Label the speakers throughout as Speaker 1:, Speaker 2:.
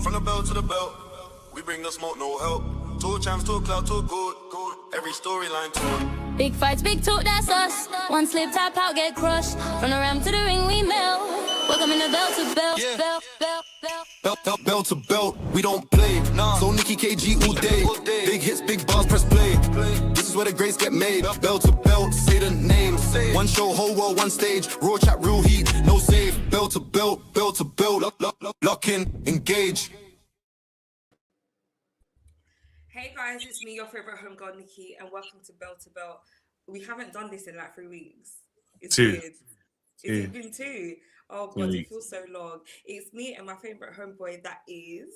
Speaker 1: From the bell to the belt, we bring the smoke, no help. Two champs, two clout, two good. Every storyline tour.
Speaker 2: Big fights, big talk, that's us. One slip, tap out, get crushed. From the ram to the ring, we melt. Welcome in the belt to belt,
Speaker 1: Yeah.
Speaker 2: belt.
Speaker 1: Belt to belt, we don't play. Nah. So Nikki KG all day. Big hits, big bars, press play. This is where the greats get made. Belt to belt, say the name. One show, whole world, one stage. Raw chat, real heat, no save. Belt to belt, lock in, engage.
Speaker 3: Hey guys, it's me, your favorite homegirl Nikki, and welcome to Bell to Bell. We haven't done this in like 3 weeks. It's
Speaker 4: Two.
Speaker 3: weird. Is it been 2? Oh god, it feels so long. It's me and my favorite homeboy, that is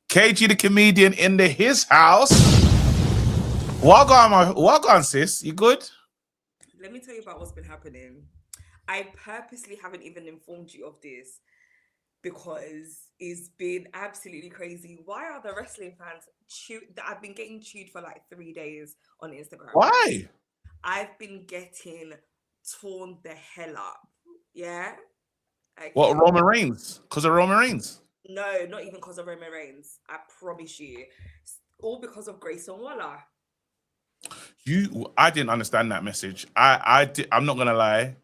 Speaker 4: KG the comedian in his house. Welcome, sis. You good?
Speaker 3: Let me tell you about what's been happening. I purposely haven't even informed you of this because it's been absolutely crazy. Why are the wrestling fans that I've been getting chewed for like 3 days on Instagram?
Speaker 4: Why?
Speaker 3: I've been getting torn the hell up. Yeah. Okay.
Speaker 4: What, Roman Reigns? Because of Roman Reigns?
Speaker 3: No, not even because of Roman Reigns. I promise you. All because of Grayson Waller.
Speaker 4: I didn't understand that message. I'm not gonna lie.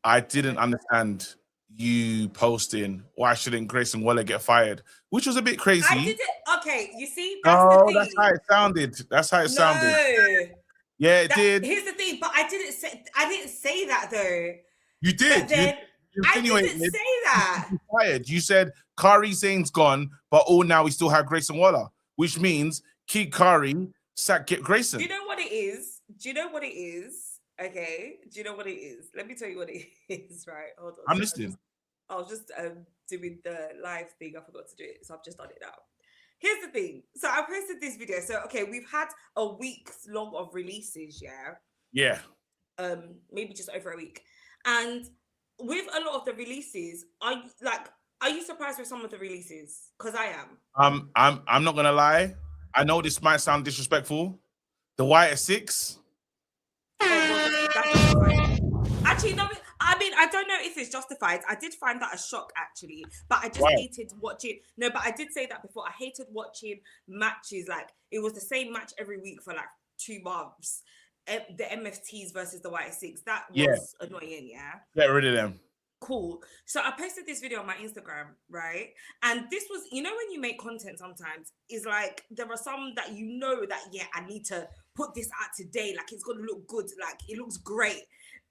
Speaker 4: I didn't understand you posting why shouldn't Grayson Waller get fired, which was a bit crazy.
Speaker 3: I didn't. Okay, you see, that's the thing.
Speaker 4: That's how it sounded. Yeah, it did.
Speaker 3: Here's the thing, but I didn't say that though.
Speaker 4: You did.
Speaker 3: But then I didn't say that.
Speaker 4: Fired. You said Kari Zayn's gone, but now we still have Grayson Waller, which means keep Kari, get Grayson.
Speaker 3: Do you know what it is? Okay. Do you know what it is? Let me tell you what it is, right? Hold on.
Speaker 4: I'm listening.
Speaker 3: I was just doing the live thing. I forgot to do it. So I've just done it now. Here's the thing. So I posted this video. So, okay, we've had a week long of releases, yeah?
Speaker 4: Yeah.
Speaker 3: Maybe just over a week. And with a lot of the releases, are you surprised with some of the releases? Because I am.
Speaker 4: I'm not gonna lie. I know this might sound disrespectful. The White at 6.
Speaker 3: Actually, no. I mean, I don't know if it's justified. I did find that a shock, actually. But I just hated watching. No, but I did say that before. I hated watching matches. Like, it was the same match every week for like 2 months. The MFTs versus the White 6. That was annoying, yeah?
Speaker 4: Get rid of them.
Speaker 3: Cool. So I posted this video on my Instagram, right? And this was, you know, when you make content sometimes, it's like there are some that you know that, yeah, I need to put this out today. Like, it's going to look good. Like, it looks great.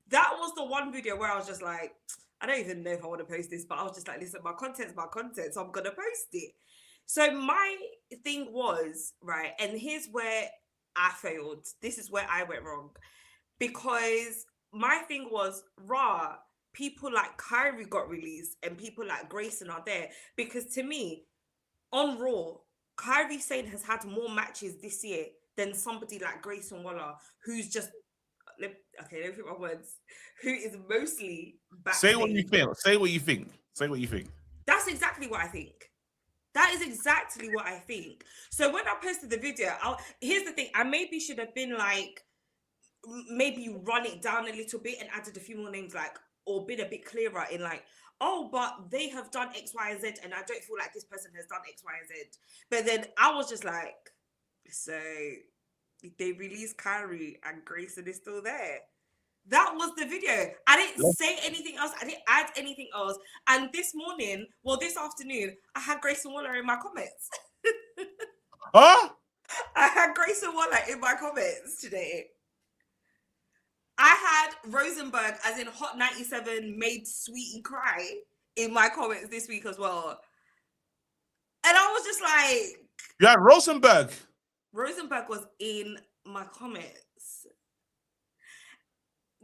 Speaker 3: That was the one video where I was just like, I don't even know if I want to post this, but I was just like, listen, my content's my content, so I'm going to post it. So my thing was, right, and here's where I failed. This is where I went wrong. Because my thing was, people like Kyrie got released and people like Grayson are there. Because to me, on Raw, Kyrie Sane has had more matches this year than somebody like Grayson Waller, who's just, let me put my words, who is mostly backstage.
Speaker 4: Say what you feel. Say what you think. Say what you think.
Speaker 3: That's exactly what I think. That is exactly what I think. So when I posted the video, here's the thing. I maybe should have been like, maybe run it down a little bit and added a few more names, like, or been a bit clearer in like, oh, but they have done X, Y, and Z, and I don't feel like this person has done X, Y, and Z. But then I was just like, so they released Kyrie and Grayson is still there. That was the video. I didn't say anything else. I didn't add anything else. And this afternoon, I had Grayson Waller in my comments.
Speaker 4: Huh?
Speaker 3: I had Grayson Waller in my comments today. I had Rosenberg, as in Hot 97, made Sweetie cry in my comments this week as well. And I was just like...
Speaker 4: You had Rosenberg? Rosenberg
Speaker 3: was in my comments.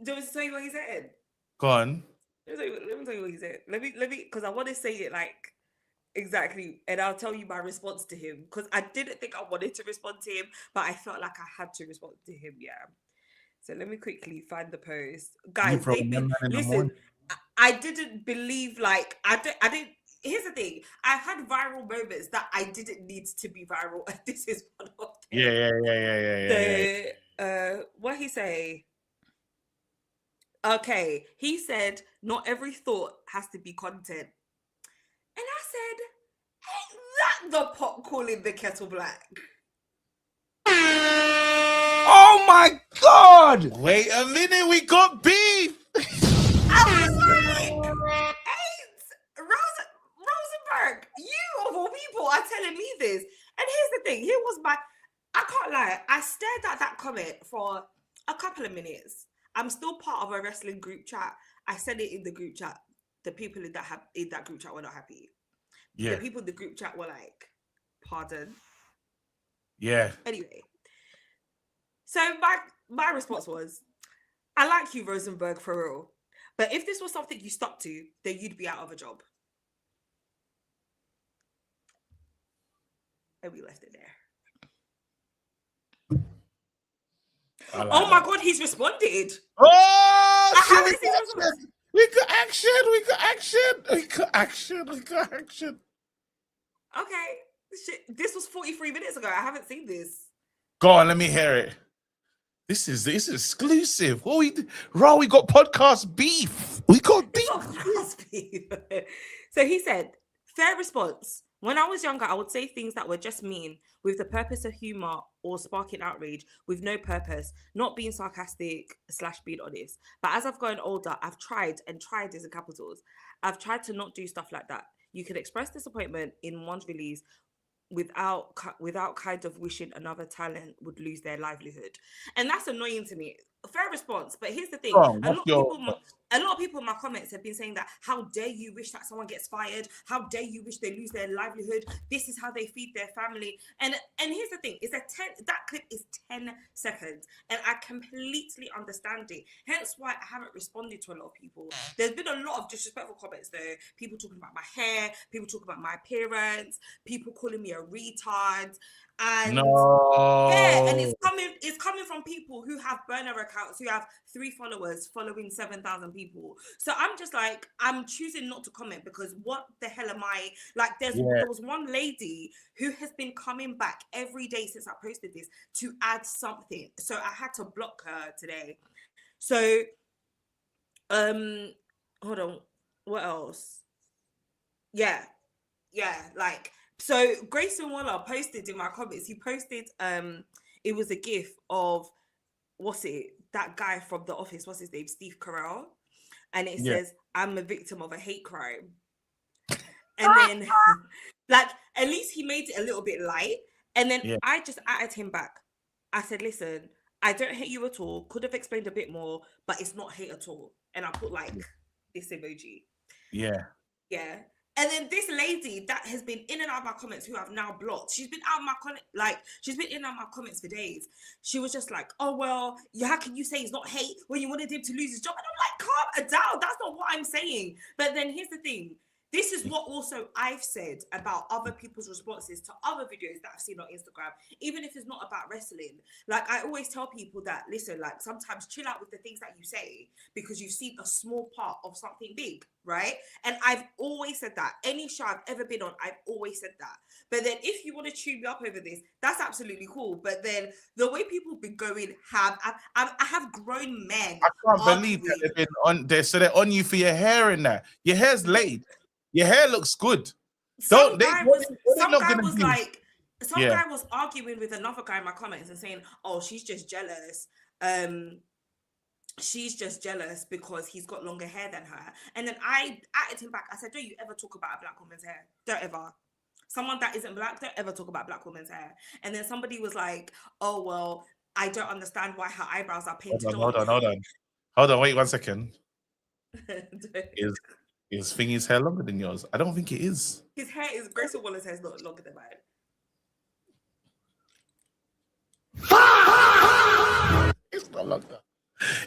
Speaker 3: Do you want me to tell you what he said?
Speaker 4: Go on.
Speaker 3: Let me tell you what he said. Let me, because I want to say it like exactly, and I'll tell you my response to him. Because I didn't think I wanted to respond to him, but I felt like I had to respond to him, yeah. So let me quickly find the post. Guys, listen, I didn't believe, like, I didn't, here's the thing. I've had viral moments that I didn't need to be viral. And this is one of them. Yeah. What he say? Okay, he said, not every thought has to be content. And I said, ain't the pot calling the kettle black?
Speaker 5: Oh my God!
Speaker 4: Wait a minute, we got beef.
Speaker 3: I was like, Rosenberg, you of all people are telling me this. And here's the thing, I can't lie, I stared at that comment for a couple of minutes. I'm still part of a wrestling group chat. I said it in the group chat. The people in that group chat were not happy.
Speaker 4: Yeah.
Speaker 3: The people in the group chat were like, pardon?
Speaker 4: Yeah.
Speaker 3: Anyway. So my response was, I like you, Rosenberg, for real. But if this was something you stuck to, then you'd be out of a job. And we left it there.
Speaker 4: Like
Speaker 3: oh my
Speaker 4: that.
Speaker 3: God, he's responded.
Speaker 4: Oh,
Speaker 3: I
Speaker 4: shit,
Speaker 3: haven't seen this one.
Speaker 4: we got action. We got action. We got action. We got action.
Speaker 3: Okay. Shit, this was 43 minutes ago. I haven't seen this.
Speaker 4: Go on, let me hear it. This is exclusive. What we got podcast beef. We got beef.
Speaker 3: So he said, fair response. When I was younger, I would say things that were just mean with the purpose of humor or sparking outrage with no purpose, not being sarcastic / being honest. But as I've gotten older, I've tried, and tried is in capitals. I've tried to not do stuff like that. You can express disappointment in one's release without kind of wishing another talent would lose their livelihood. And that's annoying to me. Fair response, but here's the thing. A lot of people in my comments have been saying that, how dare you wish that someone gets fired? How dare you wish they lose their livelihood? This is how they feed their family. And here's the thing, that clip is 10 seconds. And I completely understand it. Hence why I haven't responded to a lot of people. There's been a lot of disrespectful comments though. People talking about my hair, people talking about my appearance, people calling me a retard. And yeah, and it's coming from people who have burner accounts, who have 3 followers following 7,000 people. So I'm just like, I'm choosing not to comment, because what the hell am I like? There was one lady who has been coming back every day since I posted this to add something, so I had to block her today. So hold on, what else? Like, so Grayson Waller posted in my comments, he posted it was a gif of that guy from The Office, what's his name, Steve Carell, and it says, I'm a victim of a hate crime. And then like, at least he made it a little bit light. And then I just added him back. I said, listen, I don't hate you at all, could have explained a bit more, but it's not hate at all. And I put like this emoji. Yeah. And then this lady that has been in and out of my comments, who I've now blocked, she's been out of my she's been in and out of my comments for days. She was just like, oh, well, how can you say it's not hate when you wanted him to lose his job? And I'm like, calm down. That's not what I'm saying. But then here's the thing. This is what also I've said about other people's responses to other videos that I've seen on Instagram, even if it's not about wrestling. Like, I always tell people that, listen, like, sometimes chill out with the things that you say, because you've seen a small part of something big, right? And I've always said that. Any show I've ever been on, I've always said that. But then if you want to tune me up over this, that's absolutely cool. But then the way people been going I have grown men.
Speaker 4: I can't believe that they've been on there. So they're on you for your hair and that. Your hair's laid. Your hair looks good. Some guy was arguing with another guy in my comments and saying, oh, she's just jealous. She's just jealous because he's got longer hair than her. And then I added him back. I said, don't you ever talk about a black woman's hair. Don't ever. Someone that isn't black, don't ever talk about black women's hair. And then somebody was like, oh, well, I don't understand why her eyebrows are painted Hold on, wait 1 second. Is Thingy's hair longer than yours? I don't think it is.
Speaker 3: His hair is, Grayson Waller's hair is not longer than mine.
Speaker 4: It's not longer.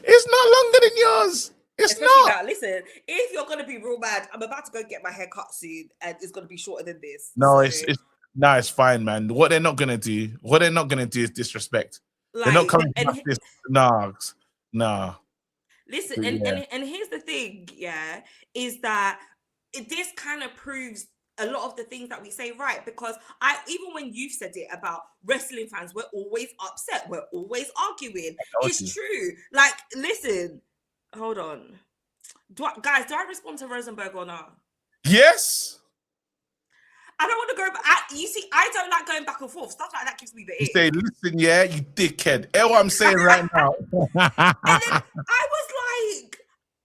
Speaker 4: It's not longer than yours. It's
Speaker 3: Especially
Speaker 4: not.
Speaker 3: Now, listen, if you're gonna be real mad, I'm about to go get my hair cut soon, and it's gonna be shorter than this.
Speaker 4: No, it's fine, man. What they're not gonna do is disrespect. They're not coming to this. Nah.
Speaker 3: Listen, and here's the thing, is that this kind of proves a lot of the things that we say, right? Because even when you've said it about wrestling fans, we're always upset, we're always arguing. It's true. Like, listen, hold on. Do I respond to Rosenberg or not?
Speaker 4: Yes.
Speaker 3: I don't want to go back. you see, I don't like going back and forth. Stuff like that gives me the
Speaker 5: You
Speaker 3: ick.
Speaker 5: say, listen, yeah, you dickhead. Hear what I'm saying right now.
Speaker 3: And then I was like,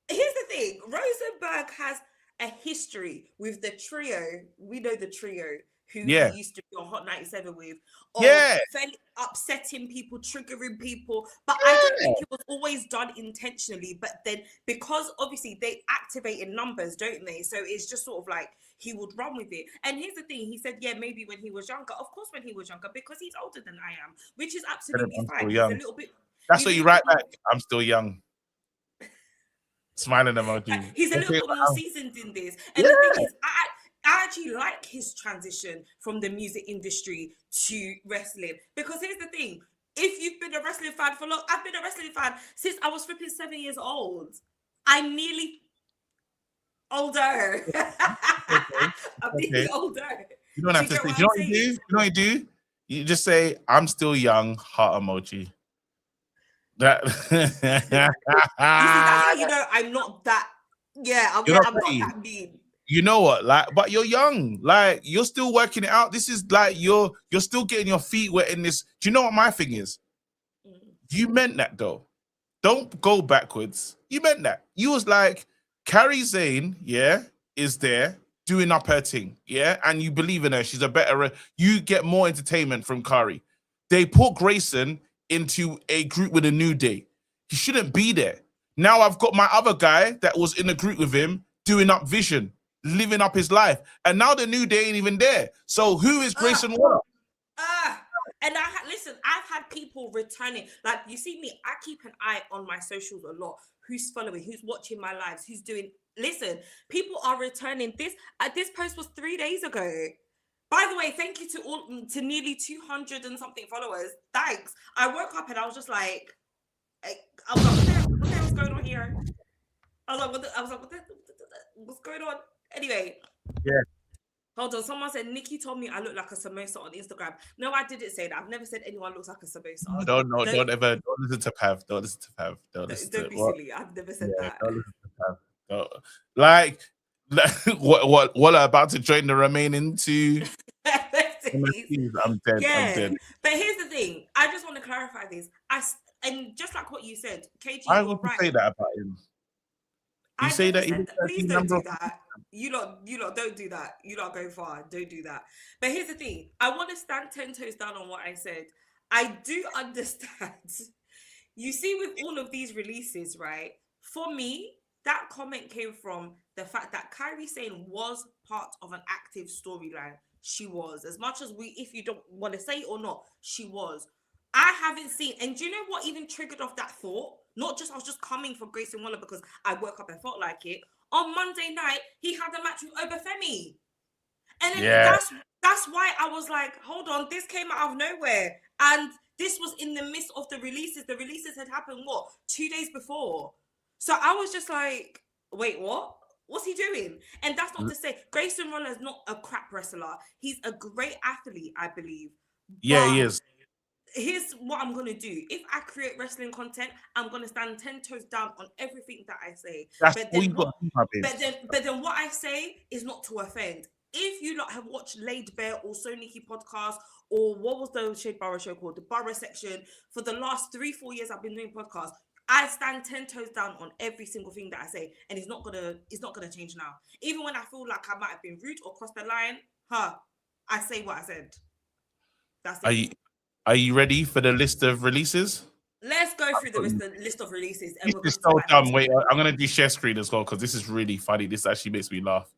Speaker 3: here's the thing. Rosenberg has a history with the trio. We know the trio who
Speaker 5: Yeah.
Speaker 3: he used to be on Hot 97 with. Of
Speaker 5: Yeah.
Speaker 3: fairly upsetting people, triggering people. But I don't think it was always done intentionally. But then because obviously they activate in numbers, don't they? So it's just sort of like he would run with it. And here's the thing. He said, yeah, maybe when he was younger. Of course, when he was younger, because he's older than I am, which is absolutely
Speaker 5: I'm
Speaker 3: fine.
Speaker 5: still
Speaker 3: He's
Speaker 5: young.
Speaker 3: a little bit...
Speaker 5: That's what you write back. I'm still young. Smiling emoji.
Speaker 3: He's a little bit more seasoned in this. And the thing is, I actually like his transition from the music industry to wrestling. Because here's the thing. If you've been a wrestling fan for long, I've been a wrestling fan since I was flipping 7 years old. I'm nearly older. I'm nearly older.
Speaker 5: You don't have to say, you know what you do? You know what you do? You just say, I'm still young, heart emoji. That
Speaker 3: You see, that's how you know I'm not that. Yeah, I'm not that mean.
Speaker 5: You know what? Like, but you're young. Like, you're still working it out. This is like you're still getting your feet wet in this. Do you know what my thing is? You meant that though. Don't go backwards. You meant that. You was like, Carrie Zayn, yeah, is there doing up her thing, yeah, and you believe in her. She's a better. You get more entertainment from Carrie. They put Grayson into a group with a New Day. He shouldn't be there. Now I've got my other guy that was in a group with him doing up Vision, living up his life, and now the New Day ain't even there. So who is Grayson Waller?
Speaker 3: And listen, I've had people returning. Like, you see me, I keep an eye on my socials a lot. Who's following, who's watching my lives, who's doing... Listen, people are returning. This post was 3 days ago. By the way, thank you to nearly 200 and something followers. Thanks. I woke up and I was just like, what the hell's going on here? I was like, what's going on? Anyway.
Speaker 5: Yeah.
Speaker 3: Hold on. Someone said, Nikki told me I look like a samosa on Instagram. No, I didn't say that. I've never said anyone looks like a samosa.
Speaker 5: Don't listen to Pav. Don't listen to Pav. Don't
Speaker 3: be silly. I've never said that.
Speaker 5: Don't listen to Pav. Like what about to join the remaining two? I'm dead.
Speaker 3: Yeah.
Speaker 5: I'm dead.
Speaker 3: But here's the thing. I just want to clarify this. And just like what you said, KG,
Speaker 5: I
Speaker 3: you're
Speaker 5: would
Speaker 3: right.
Speaker 5: say that about him. You say that.
Speaker 3: Please don't do that. You lot don't do that. You lot go far. Don't do that. But here's the thing. I want to stand 10 toes down on what I said. I do understand. You see, with all of these releases, right? For me, that comment came from the fact that Kairi Sane was part of an active storyline. She was. As much as if you don't want to say it or not, she was. I haven't seen, and do you know what even triggered off that thought? Not just, I was just coming for Grayson Waller because I woke up and felt like it. On Monday night, he had a match with Obafemi. And then that's why I was like, hold on, this came out of nowhere. And this was in the midst of the releases. The releases had happened, 2 days before? So I was just like, wait, what? What's he doing? And that's not to say, Grayson Waller is not a crap wrestler. He's a great athlete, I believe.
Speaker 5: Yeah, he is.
Speaker 3: Here's what I'm going to do. If I create wrestling content, I'm going to stand 10 toes down on everything that I say.
Speaker 5: That's
Speaker 3: but
Speaker 5: all
Speaker 3: then
Speaker 5: you got to do,
Speaker 3: but then what I say is not to offend. If you lot have watched Laid Bare or So Nikki podcast, or what was the Shade Borough show called? The Borough section. For the last 3-4 years I've been doing podcasts, I stand 10 toes down on every single thing that I say. And it's not gonna change now. Even when I feel like I might have been rude or crossed the line, I say what I said. That's it.
Speaker 5: Are you ready for the list of releases?
Speaker 3: Let's go through the list of releases. And
Speaker 5: This is so dumb. Wait, I'm going to do share screen as well because this is really funny. This actually makes me laugh.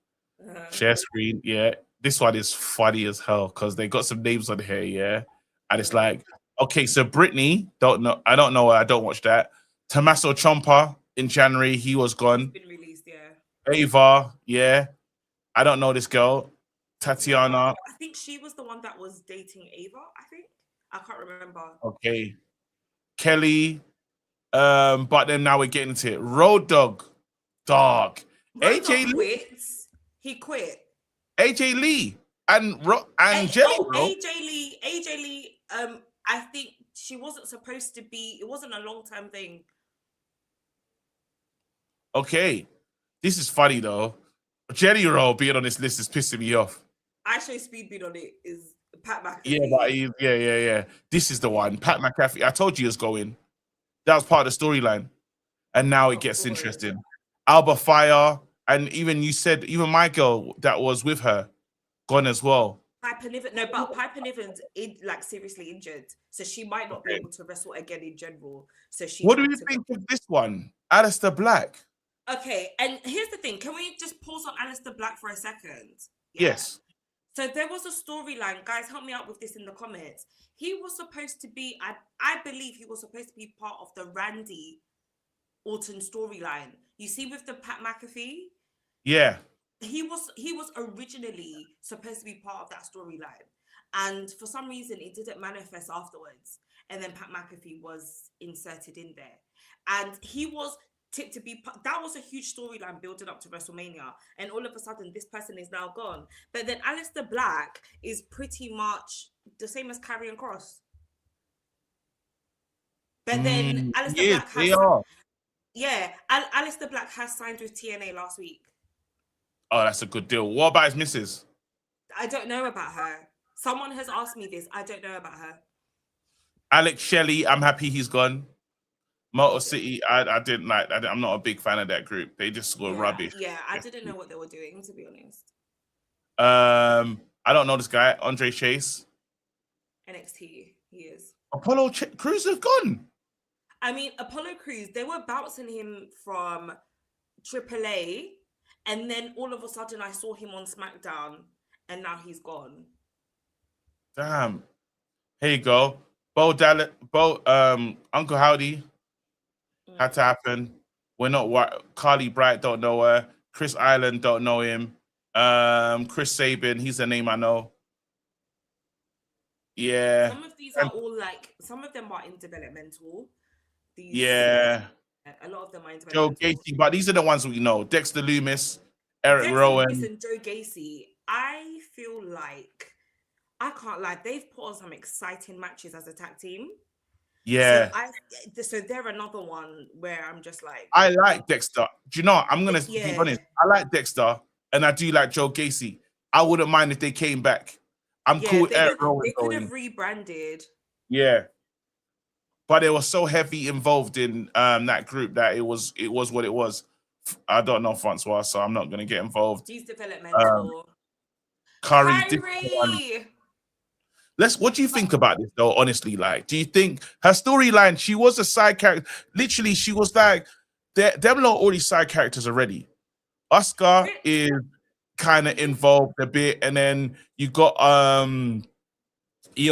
Speaker 5: Share screen, yeah. This one is funny as hell because they got some names on here, yeah. And it's like, okay, so Brittany, I don't know. I don't watch that. Tommaso Ciampa in January, he was gone.
Speaker 3: Been released, yeah.
Speaker 5: Ava, yeah. I don't know this girl. Tatiana.
Speaker 3: I think she was the one that was dating Ava, I think. I can't remember.
Speaker 5: Okay. Kelly. But then now we're getting into it. Road Dog. AJ Lee.
Speaker 3: He quit.
Speaker 5: AJ Lee. And Jelly.
Speaker 3: AJ Lee. I think she wasn't supposed to be, it wasn't a long-term thing.
Speaker 5: Okay. This is funny though. Jelly Roll being on this list is pissing me off.
Speaker 3: I show speed beat on it is Pat McAfee.
Speaker 5: Yeah, but yeah. This is the one. Pat McAfee. I told you he was going. That was part of the storyline. And now it gets interesting. Alba Fire, and even you said, even my girl that was with her, gone as well.
Speaker 3: Piper Niven, no, but Piper Niven's like seriously injured, so she might not be able to wrestle again in general. So she.
Speaker 5: What do you think of this one, Aleister Black?
Speaker 3: Okay, and here's the thing: can we just pause on Aleister Black for a second?
Speaker 5: Yeah. Yes.
Speaker 3: So there was a storyline, guys. Help me out with this in the comments. He was supposed to be, I believe, he was supposed to be part of the Randy Orton storyline. You see, with the Pat McAfee.
Speaker 5: Yeah.
Speaker 3: He was originally supposed to be part of that storyline, and for some reason it didn't manifest afterwards, and then Pat McAfee was inserted in there, and he was tipped to be, that was a huge storyline building up to WrestleMania, and all of a sudden this person is now gone. But then Aleister Black is pretty much the same as Karrion Kross, but then Aleister Black has signed with TNA last week.
Speaker 5: Oh, that's a good deal. What about his missus?
Speaker 3: I don't know about her. Someone has asked me this. I don't know about her.
Speaker 5: Alex Shelley, I'm happy he's gone. Motor City, I didn't like. I'm not a big fan of that group. They just were rubbish.
Speaker 3: Yeah, I didn't know what they were doing, to be honest.
Speaker 5: I don't know this guy, Andre Chase.
Speaker 3: NXT, he is.
Speaker 5: Apollo Crews have gone.
Speaker 3: I mean, Apollo Crews, they were bouncing him from AAA. And then all of a sudden, I saw him on SmackDown, and now he's gone.
Speaker 5: Damn. Here you go. Uncle Howdy had to happen. We're not. Carly Bright, don't know her. Chris Island, don't know him. Chris Sabin, he's a name I know. Yeah.
Speaker 3: Some of these are all like. Some of them are in developmental. A lot of them are
Speaker 5: Joe Gacy, but these are the ones we know. Dexter Loomis, Eric Rowan.
Speaker 3: And Joe Gacy. I feel like, I can't lie, they've put on some exciting matches as a tag team.
Speaker 5: Yeah.
Speaker 3: So they're another one where I'm just like.
Speaker 5: I like Dexter. Do you know what? I'm going to be honest. I like Dexter, and I do like Joe Gacy. I wouldn't mind if they came back. I'm cool with Eric Rowan.
Speaker 3: They could have rebranded.
Speaker 5: Yeah. But they were so heavy involved in that group that it was what it was. I don't know Francois, so I'm not going to get involved.
Speaker 3: He's developmental.
Speaker 5: Kyrie. What do you think about this, though, honestly? Like, do you think her storyline, she was a side character. Literally, she was like, them lot already side characters already. Oscar is kind of involved a bit, and then you got Io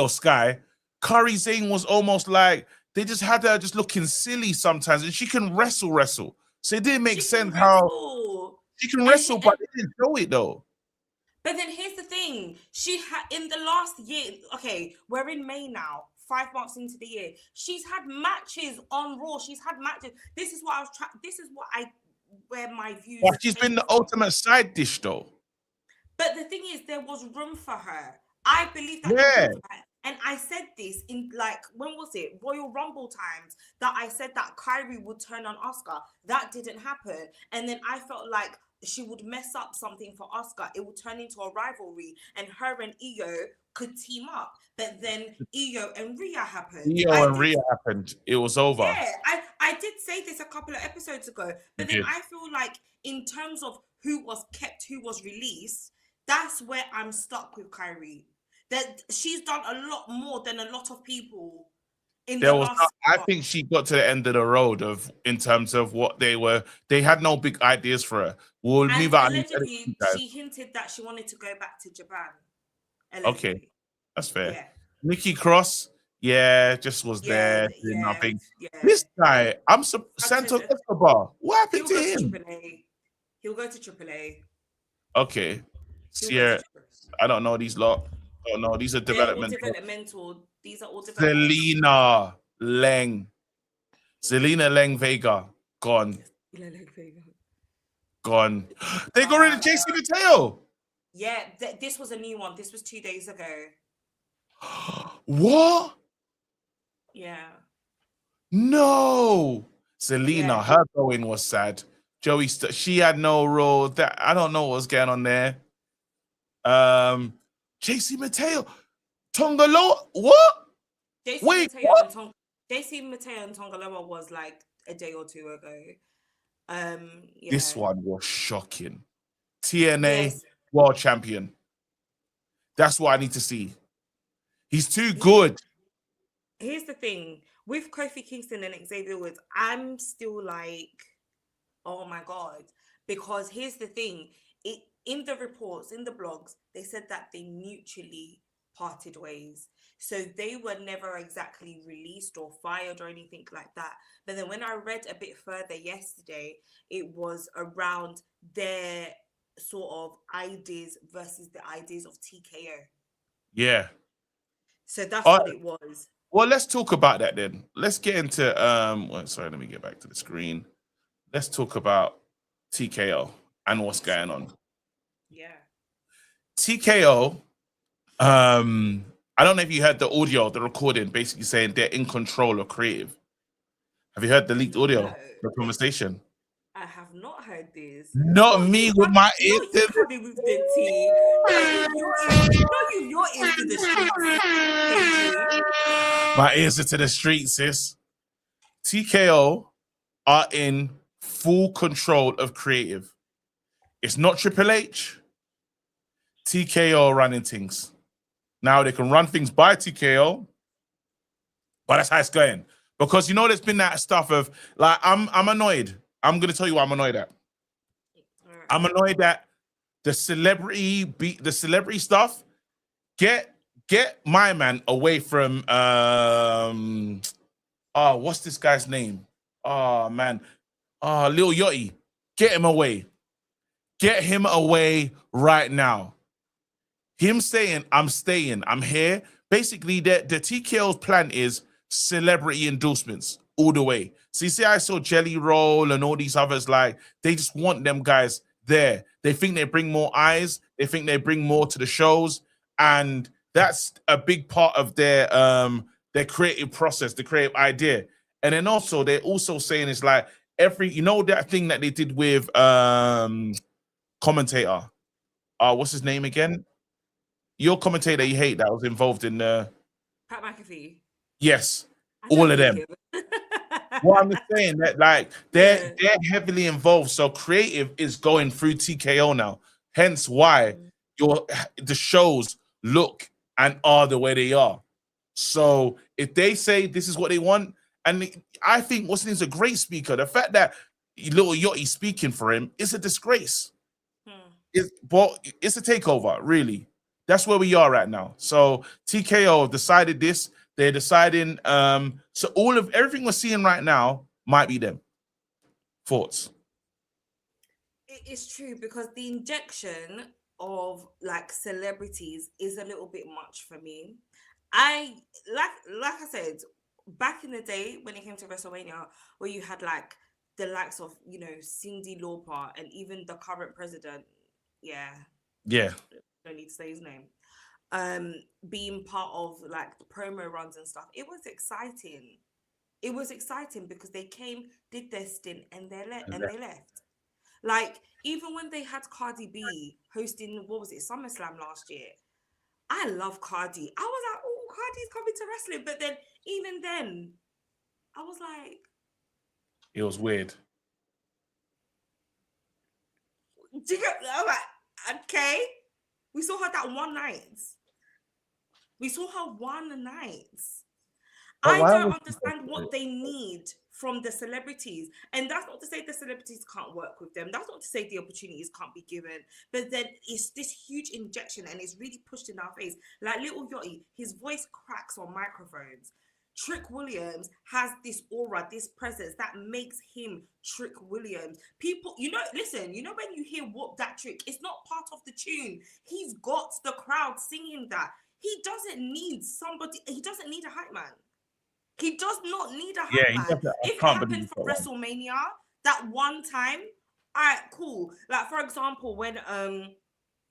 Speaker 5: Sky. Kairi Sane was almost like, they just had her just looking silly sometimes, and she can wrestle. So it didn't make sense how she can wrestle, but they didn't show it though.
Speaker 3: But then here's the thing: she had in the last year. Okay, we're in May now. 5 months into the year, she's had matches on Raw. She's had matches. This is what I was trying. This is where my views.
Speaker 5: But she's been the ultimate side dish though.
Speaker 3: But the thing is, there was room for her. I believe that.
Speaker 5: Yeah.
Speaker 3: And I said this in, like, when was it? Royal Rumble times, that I said that Kyrie would turn on Asuka. That didn't happen. And then I felt like she would mess up something for Asuka. It would turn into a rivalry, and her and Io could team up. But then Io and Rhea happened.
Speaker 5: It was over.
Speaker 3: Yeah, I did say this a couple of episodes ago. But then I feel like in terms of who was kept, who was released, that's where I'm stuck with Kyrie. That she's done a lot more than a lot of people.
Speaker 5: I think she got to the end of the road in terms of what they had no big ideas for her. We'll leave out.
Speaker 3: Allegedly, she hinted that she wanted to go back to Japan. Allegedly.
Speaker 5: Okay, that's fair. Yeah. Nikki Cross, just was there doing nothing. Yeah. This guy, Santos Escobar. What happened to him?
Speaker 3: He'll go to AAA.
Speaker 5: Okay, Sierra. I don't know these lot. Oh no, these are developmental.
Speaker 3: These are all developmental.
Speaker 5: Zelina Leng Vega, gone. Gone. They got rid of JC Mateo.
Speaker 3: Yeah, this was a new one. This was 2 days ago.
Speaker 5: What?
Speaker 3: Yeah.
Speaker 5: No. Zelina, her going was sad. Joey, she had no role. That I don't know what was going on there. JC Mateo, Tongalo, what?
Speaker 3: JC
Speaker 5: Wait,
Speaker 3: Mateo
Speaker 5: what?
Speaker 3: and JC Mateo and Tongaloa was like a day or two ago. Yeah.
Speaker 5: This one was shocking. TNA
Speaker 3: Yes.
Speaker 5: world champion. That's what I need to see. He's too good.
Speaker 3: Here's the thing with Kofi Kingston and Xavier Woods, I'm still like, oh my god, because here's the thing: in the reports, in the blogs, they said that they mutually parted ways. So they were never exactly released or fired or anything like that. But then when I read a bit further yesterday, it was around their sort of ideas versus the ideas of TKO.
Speaker 5: Yeah.
Speaker 3: So that's
Speaker 5: All
Speaker 3: what
Speaker 5: right.
Speaker 3: it was.
Speaker 5: Well, let's talk about that then. Let's get into sorry, let me get back to the screen. Let's talk about TKO and what's going on.
Speaker 3: Yeah.
Speaker 5: TKO, I don't know if you heard the audio, the recording, basically saying they're in control of creative. Have you heard the leaked audio,
Speaker 3: No.
Speaker 5: the conversation?
Speaker 3: I have not heard this.
Speaker 5: Not me with my ears.
Speaker 3: Not you coming with the tea. Your ears to the streets.
Speaker 5: My ears are to the streets, sis. TKO are in full control of creative. It's not Triple H. TKO running things. Now they can run things by TKO, but that's how it's going. Because you know, there's been that stuff of like, I'm annoyed. I'm gonna tell you what I'm annoyed at. I'm annoyed that the celebrity stuff. Get my man away from what's this guy's name? Oh man, Lil Yachty. Get him away. Get him away right now. Him saying, I'm staying, I'm here. Basically, the TKO's plan is celebrity endorsements all the way. So you see, I saw Jelly Roll and all these others, like, they just want them guys there. They think they bring more eyes. They think they bring more to the shows. And that's a big part of their creative process, the creative idea. And then also, they're also saying it's like you know that thing that they did with commentator. What's his name again? Your commentator you hate that was involved in
Speaker 3: Pat McAfee.
Speaker 5: Yes, all of them. What I'm saying that like they're heavily involved. So creative is going through TKO now. Hence why the shows look and are the way they are. So if they say this is what they want, and I think What's a great speaker. The fact that Little Yachty speaking for him is a disgrace. It's a takeover, really. That's where we are right now. So TKO have decided this. They're deciding. So everything we're seeing right now might be them. Thoughts?
Speaker 3: It's true because the injection of like celebrities is a little bit much for me. I like I said back in the day when it came to WrestleMania, where you had like the likes of Cyndi Lauper and even the current president. Yeah. Don't need to say his name. Being part of like the promo runs and stuff, it was exciting. It was exciting because they came, did their stint, and they left. Like even when they had Cardi B hosting, what was it, SummerSlam last year? I love Cardi. I was like, oh, Cardi's coming to wrestling, but then even then, I was like,
Speaker 5: it was weird.
Speaker 3: I'm like, okay. We saw her that one night. We saw her one night. I don't understand what they need from the celebrities. And that's not to say the celebrities can't work with them. That's not to say the opportunities can't be given. But then it's this huge injection and it's really pushed in our face. Like Little Yachty, his voice cracks on microphones. Trick Williams has this aura, this presence that makes him Trick Williams. People, listen, when you hear Whoop That Trick, it's not part of the tune. He's got the crowd singing that. He doesn't need a hype man. He does not need a hype man. If it happened for WrestleMania, that one time, all right, cool. Like, for example, when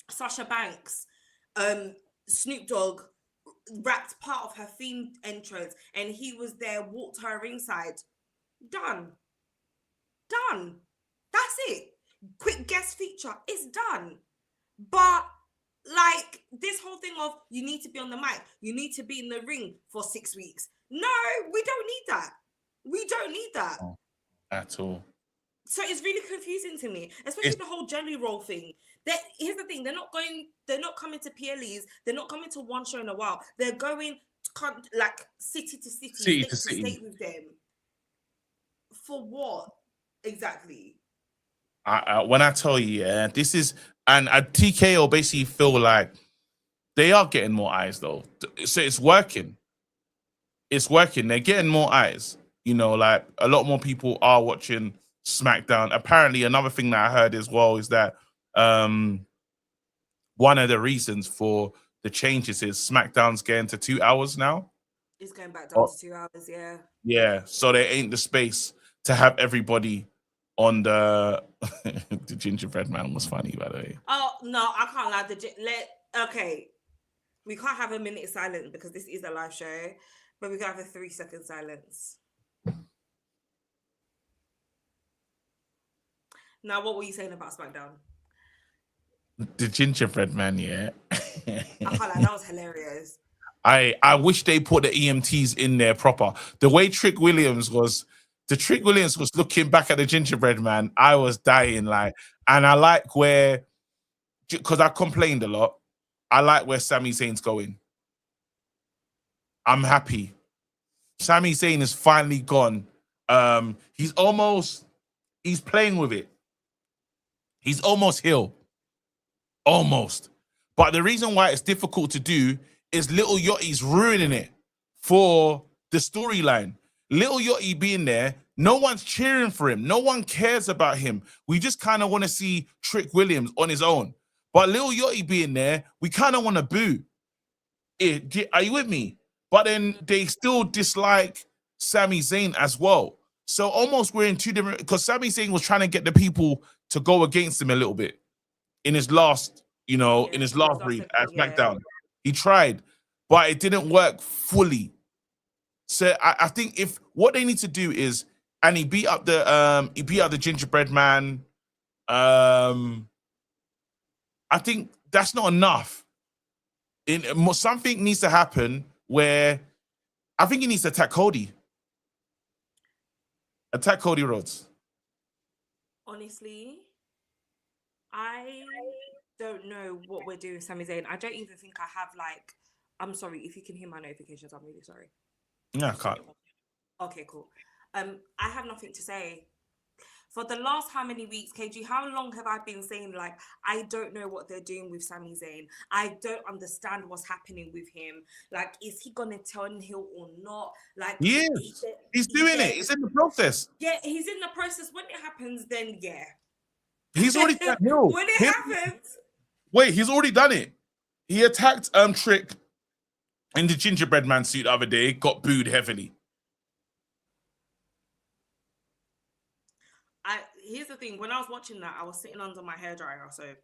Speaker 3: Sasha Banks, Snoop Dogg, rapped part of her theme entrance and he was there, walked her ringside. Done. That's it. Quick guest feature. It's done. But Like this whole thing of you need to be on the mic, you need to be in the ring for 6 weeks. No, we don't need that. We don't need that.
Speaker 5: At all.
Speaker 3: So it's really confusing to me, especially the whole jelly roll thing. Here's the thing: they're not coming to PLEs. They're not coming to one show in a while. They're going like city to city,
Speaker 5: City
Speaker 3: state
Speaker 5: to
Speaker 3: to
Speaker 5: city.
Speaker 3: state with them. For what exactly?
Speaker 5: When I tell you, yeah, this is and TKO basically feel like they are getting more eyes though, so it's working. It's working. They're getting more eyes. You know, like a lot more people are watching SmackDown. Apparently, another thing that I heard as well is that one of the reasons for the changes is SmackDown's getting to 2 hours now.
Speaker 3: It's going back down to 2 hours, yeah.
Speaker 5: Yeah, so there ain't the space to have everybody on the the gingerbread man was funny, by the way.
Speaker 3: Oh no, I can't lie. Okay, we can't have a minute silence because this is a live show, but we can have a 3-second silence. Now, what were you saying about SmackDown?
Speaker 5: The gingerbread man, yeah.
Speaker 3: I can't lie, that was hilarious.
Speaker 5: I wish they put the EMTs in there proper. The way Trick Williams was looking back at the gingerbread man, I was dying. Like, and I like where, because I complained a lot, I like where Sami Zayn's going. I'm happy. Sami Zayn is finally gone. He's playing with it. He's almost heel. Almost. But the reason why it's difficult to do is Little Yachty's ruining it for the storyline. Little Yachty being there, no one's cheering for him. No one cares about him. We just kind of want to see Trick Williams on his own. But Little Yachty being there, we kind of want to boo. Are you with me? But then they still dislike Sami Zayn as well. So almost we're in two different, because Sami Zayn was trying to get the people to go against him a little bit in his last, in his last read at SmackDown. He tried, but it didn't work fully. So I think if what they need to do is, and he beat up the gingerbread man. I think that's not enough. Something needs to happen where I think he needs to attack Cody. Attack Cody Rhodes.
Speaker 3: Honestly, I don't know what we're doing with Sami Zayn. I don't even think I have I'm sorry if you can hear my notifications. I'm really sorry.
Speaker 5: No, I can't.
Speaker 3: Okay, cool. I have nothing to say. For the last how many weeks, KG, how long have I been saying, I don't know what they're doing with Sami Zayn. I don't understand what's happening with him. Is he going to turn heel or not?
Speaker 5: Yes, he's doing it. He's in the process.
Speaker 3: Yeah, he's in the process. When it happens, then yeah.
Speaker 5: He's already done heel.
Speaker 3: When it happens.
Speaker 5: Wait, he's already done it. He attacked Trick in the gingerbread man suit the other day, got booed heavily.
Speaker 3: Here's the thing, when I was watching that, I was sitting under my hairdryer, so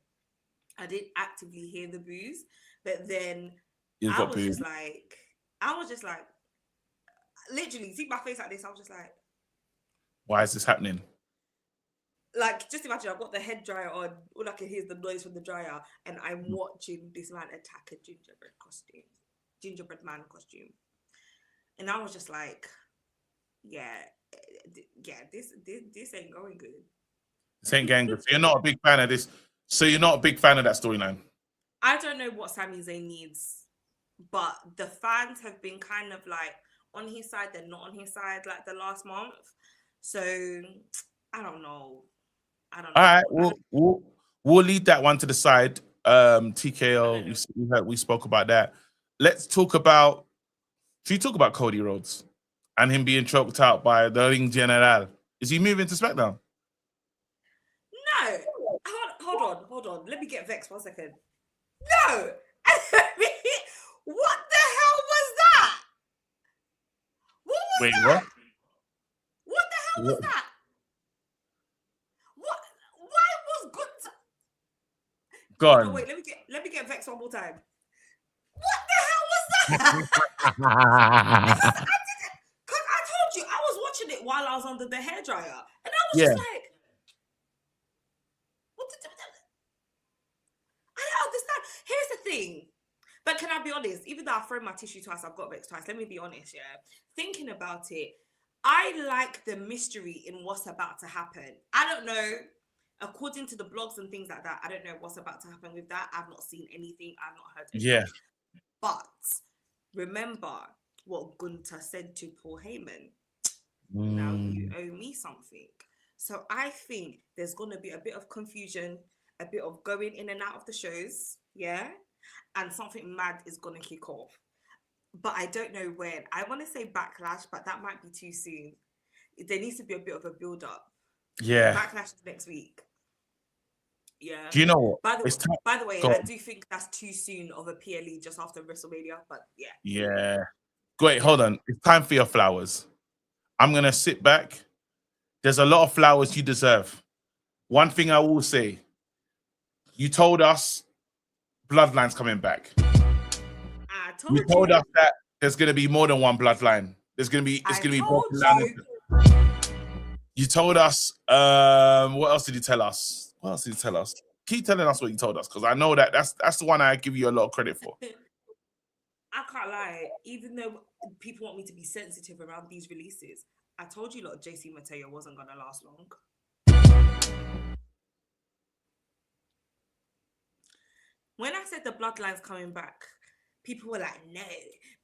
Speaker 3: I didn't actively hear the boos, but then I was just like, literally, see my face like this, I was just like,
Speaker 5: why is this happening?
Speaker 3: Just imagine, I've got the head dryer on, all I can hear is the noise from the dryer, and I'm watching this man attack a gingerbread man costume. And I was just like, yeah, this ain't going good.
Speaker 5: This ain't going good. So you're not a big fan of this. So you're not a big fan of that storyline.
Speaker 3: I don't know what Sami Zayn needs, but the fans have been kind of on his side. They're not on his side the last month. So I don't know. All
Speaker 5: right, we'll leave that one to the side. TKO, we spoke about that. Let's talk about. Should we talk about Cody Rhodes and him being choked out by the Ring General? Is he moving to SmackDown?
Speaker 3: No. Hold on. Let me get vexed 1 second. No. What the hell was that?
Speaker 5: Wait,
Speaker 3: that?
Speaker 5: what?
Speaker 3: What the hell was that? What? Why was good?
Speaker 5: Go on.
Speaker 3: No, wait, let me get vexed one more time. What the hell was that? Because I told you I was watching it while I was under the hairdryer, and I was just like, what? I don't understand. Here's the thing. But can I be honest? Even though I've thrown my tissue twice, I've got vexed twice. Let me be honest, yeah. Thinking about it, I like the mystery in what's about to happen. I don't know. According to the blogs and things like that, I don't know what's about to happen with that. I've not seen anything. I've not heard anything.
Speaker 5: Yeah.
Speaker 3: But remember what Gunter said to Paul Heyman.
Speaker 5: Mm.
Speaker 3: Now you owe me something. So I think there's going to be a bit of confusion, a bit of going in and out of the shows, yeah? And something mad is going to kick off. But I don't know when. I want to say Backlash, but that might be too soon. There needs to be a bit of a build-up.
Speaker 5: Yeah.
Speaker 3: Backlash is next week. Yeah.
Speaker 5: Do you know what?
Speaker 3: By the way,
Speaker 5: Go
Speaker 3: I
Speaker 5: on.
Speaker 3: do think that's too soon of a PLE just after WrestleMania, but yeah.
Speaker 5: Yeah. Wait, hold on. It's time for your flowers. I'm going to sit back. There's a lot of flowers you deserve. One thing I will say, you told us Bloodline's coming back.
Speaker 3: I told
Speaker 5: You told us that there's going to be more than one Bloodline. It's going to be broken down. You told us, what else did you tell us? What else did you tell us? Keep telling us what you told us, because I know that that's the one I give you a lot of credit for.
Speaker 3: I can't lie. Even though people want me to be sensitive around these releases, I told you lot JC Mateo wasn't going to last long. When I said the Bloodline's coming back, people were like, no,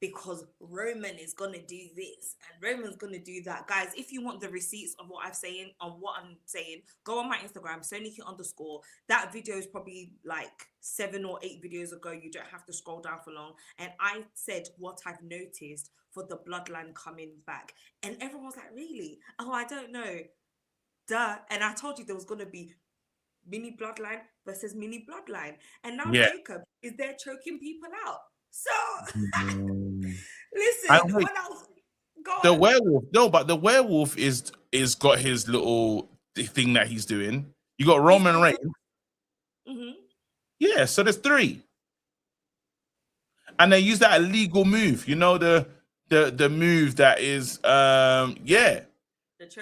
Speaker 3: because Roman is going to do this and Roman's going to do that. Guys, if you want the receipts of what I'm saying, go on my Instagram, Soniki_. That video is probably like 7 or 8 videos ago. You don't have to scroll down for long. And I said what I've noticed for the Bloodline coming back. And everyone was like, really? Oh, I don't know. Duh. And I told you there was going to be mini Bloodline versus mini Bloodline. And now Jacob is there choking people out. So, listen, what else?
Speaker 5: The werewolf, no, but the werewolf is got his little thing that he's doing. You got Roman Reigns.
Speaker 3: Mm-hmm.
Speaker 5: Yeah, so there's 3. And they use that illegal move, you know, the move that is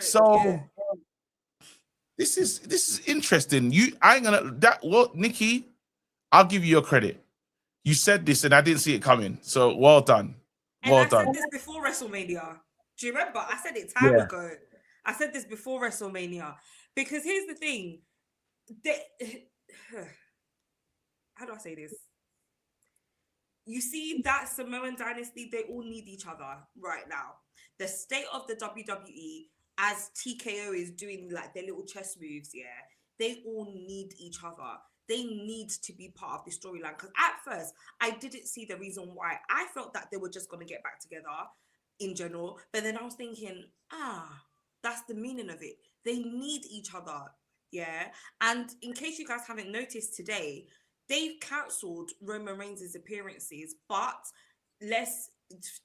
Speaker 5: So this is interesting. Nikki, I'll give you your credit. You said this and I didn't see it coming. So well done.
Speaker 3: And
Speaker 5: well
Speaker 3: I
Speaker 5: done.
Speaker 3: said this before WrestleMania. Do you remember? I said it time ago. I said this before WrestleMania. Because here's the thing. How do I say this? You see that Samoan dynasty, they all need each other right now. The state of the WWE, as TKO is doing like their little chess moves, they all need each other. They need to be part of the storyline. Because at first, I didn't see the reason why. I felt that they were just going to get back together in general. But then I was thinking, that's the meaning of it. They need each other. Yeah. And in case you guys haven't noticed today, they've cancelled Roman Reigns' appearances, but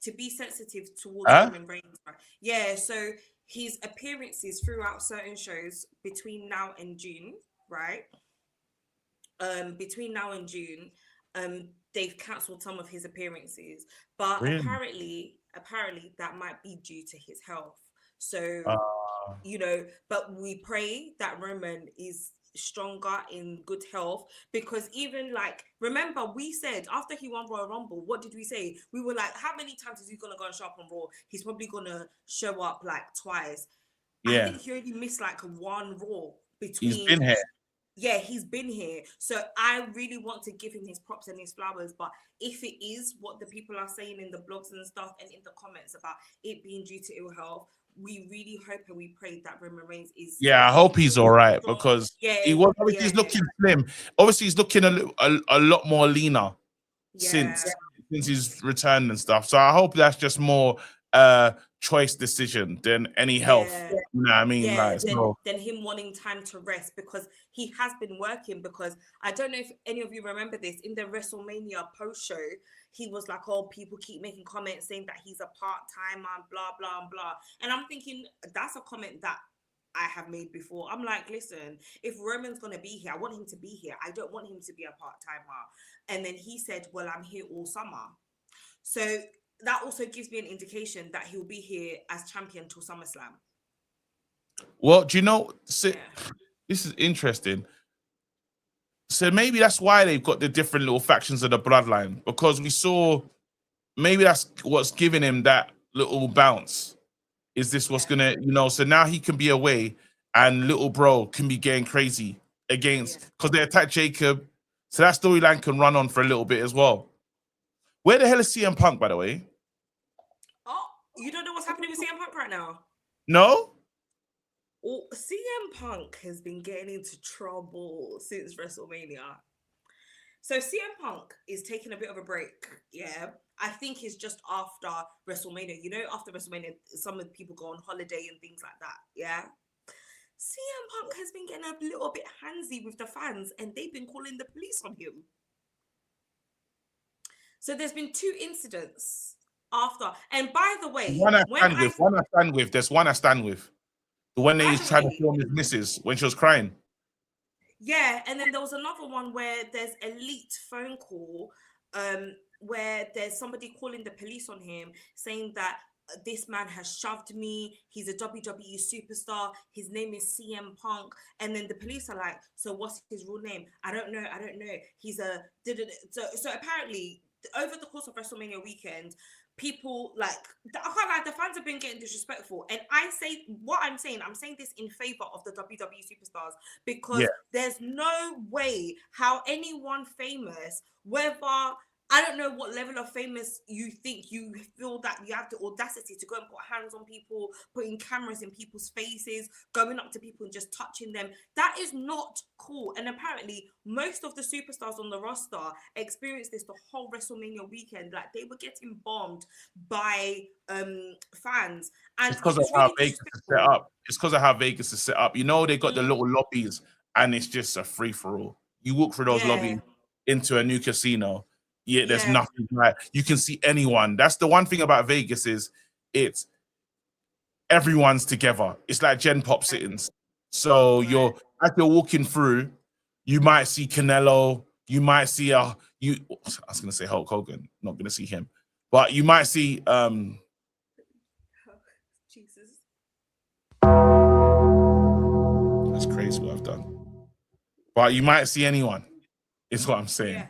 Speaker 3: to be sensitive towards Roman Reigns. Yeah. So his appearances throughout certain shows between now and June, right? Between now and June, they've cancelled some of his appearances, but apparently that might be due to his health. So but we pray that Roman is stronger in good health, because even like, remember we said after he won Royal Rumble, what did we say? We were like, how many times is he gonna go and show up on Raw? He's probably gonna show up like twice. I think he only missed like 1 Raw between.
Speaker 5: He's been here.
Speaker 3: Yeah, he's been here. So I really want to give him his props and his flowers. But if it is what the people are saying in the blogs and stuff and in the comments about it being due to ill health, we really hope and we pray that Roman Reigns is.
Speaker 5: Yeah, I hope he's all right, because he's looking slim. Obviously, he's looking a lot more leaner since he's returned and stuff. So I hope that's just more choice decision than any health. You know what I mean?
Speaker 3: Than him wanting time to rest, because he has been working. Because I don't know if any of you remember this, in the WrestleMania post show, he was like, oh, people keep making comments saying that he's a part-timer and blah, blah, and blah. And I'm thinking, that's a comment that I have made before. I'm like, listen, if Roman's going to be here, I want him to be here. I don't want him to be a part-timer. And then he said, well, I'm here all summer. So that also gives me an indication that he'll be here as champion till SummerSlam.
Speaker 5: Well, do you know, this is interesting. So maybe that's why they've got the different little factions of the bloodline, because we saw maybe that's what's giving him that little bounce. Is this what's gonna, so now he can be away and little bro can be getting crazy against, because they attacked Jacob. So that storyline can run on for a little bit as well. Where the hell is CM Punk, by the way?
Speaker 3: Oh, you don't know what's happening with CM Punk right now?
Speaker 5: No?
Speaker 3: Oh, CM Punk has been getting into trouble since WrestleMania. So CM Punk is taking a bit of a break. Yeah. I think it's just after WrestleMania. You know, after WrestleMania, some of the people go on holiday and things like that. Yeah. CM Punk has been getting a little bit handsy with the fans and they've been calling the police on him. So there's been 2 incidents after. And by the way,
Speaker 5: There's one I stand with. The one that he's trying to film his missus when she was crying.
Speaker 3: Yeah, and then there was another one where there's a leaked phone call where there's somebody calling the police on him saying that this man has shoved me. He's a WWE superstar. His name is CM Punk. And then the police are like, so what's his real name? I don't know. He's a... So apparently, over the course of WrestleMania weekend, people I can't lie, the fans have been getting disrespectful. And I'm saying this in favor of the WWE superstars, because there's no way how anyone famous, whether... I don't know what level of famous you think you feel that you have the audacity to go and put hands on people, putting cameras in people's faces, going up to people and just touching them. That is not cool. And apparently, most of the superstars on the roster experienced this the whole WrestleMania weekend. Like, they were getting bombed by fans. And
Speaker 5: it's because of how Vegas is set up. It's because of how Vegas is set up. You know, they got the little lobbies and it's just a free-for-all. You walk through those lobbies into a new casino. Yeah, there's nothing like you can see anyone. That's the one thing about Vegas is it's everyone's together. It's like Gen Pop sittings. So as you're walking through, you might see Canelo, you might see I was gonna say Hulk Hogan, not gonna see him, but you might see
Speaker 3: Jesus.
Speaker 5: That's crazy what I've done. But you might see anyone, is what I'm saying.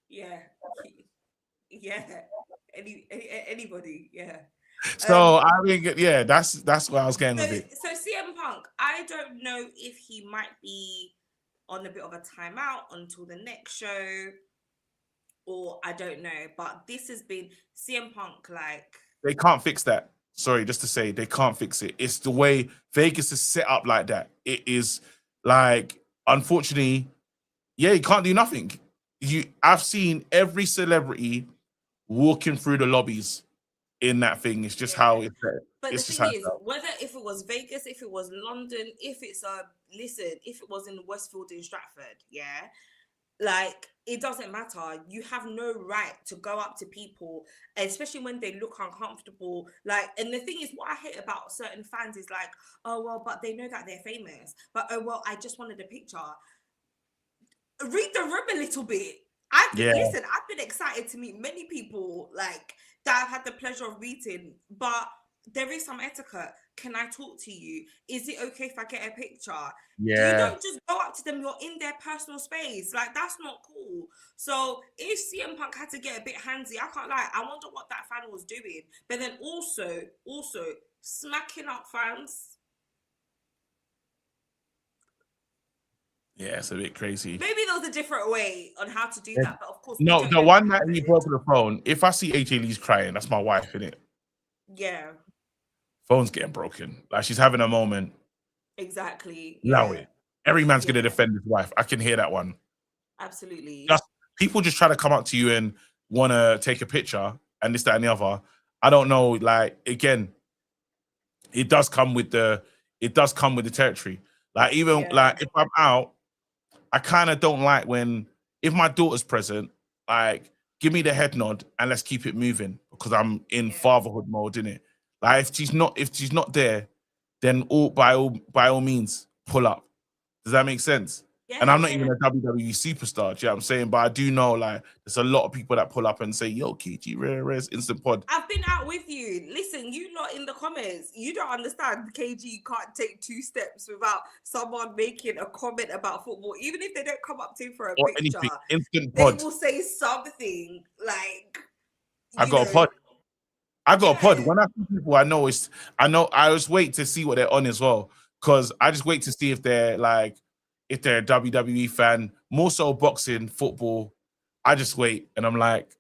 Speaker 3: Yeah. Anybody, yeah.
Speaker 5: So I mean, that's where I was getting with it.
Speaker 3: So CM Punk, I don't know if he might be on a bit of a timeout until the next show, or I don't know. But this has been CM Punk,
Speaker 5: they can't fix that. Sorry, just to say they can't fix it. It's the way Vegas is set up like that. It is unfortunately, you can't do nothing. I've seen every celebrity walking through the lobbies in that thing. It's just how it's set.
Speaker 3: But
Speaker 5: it's
Speaker 3: the
Speaker 5: just
Speaker 3: thing is, whether if it was Vegas, if it was London, if it's if it was in Westfield in Stratford, it doesn't matter. You have no right to go up to people, especially when they look uncomfortable. And the thing is, what I hate about certain fans is oh well, but they know that they're famous. But oh well, I just wanted a picture. Read the room a little bit. Listen, I've been excited to meet many people that I've had the pleasure of meeting, but there is some etiquette. Can I talk to you? Is it okay if I get a picture? You don't just go up to them. You're in their personal space. That's not cool. So if CM Punk had to get a bit handsy, I can't lie. I wonder what that fan was doing. But then also smacking up fans.
Speaker 5: Yeah, it's a bit crazy.
Speaker 3: Maybe there was a different way on how to do that, but of course...
Speaker 5: No, the one that he broke on the phone, if I see AJ Lee's crying, that's my wife, innit?
Speaker 3: Yeah.
Speaker 5: Phone's getting broken. She's having a moment.
Speaker 3: Exactly.
Speaker 5: Allow it. Every man's going to defend his wife. I can hear that one.
Speaker 3: Absolutely.
Speaker 5: People just try to come up to you and want to take a picture and this, that, and the other. I don't know, again, it does come with the territory. If I'm out, I kind of don't like if my daughter's present, give me the head nod and let's keep it moving because I'm in fatherhood mode, innit? If she's not there, then by all means pull up. Does that make sense? And I'm not even a WWE superstar, do you know what I'm saying? But I do know, like, there's a lot of people that pull up and say, yo, KG, res, instant pod.
Speaker 3: I've been out with you. Listen, you lot in the comments, you don't understand. KG can't take 2 steps without someone making a comment about football. Even if they don't come up to him for a
Speaker 5: Or
Speaker 3: picture,
Speaker 5: anything, instant
Speaker 3: they
Speaker 5: pod.
Speaker 3: will say something like,
Speaker 5: I got a pod. I got a pod. When I see people I I just wait to see what they're on as well. Because I just wait to see if they're like, if they're a WWE fan, more so boxing, football. I just wait and I'm like,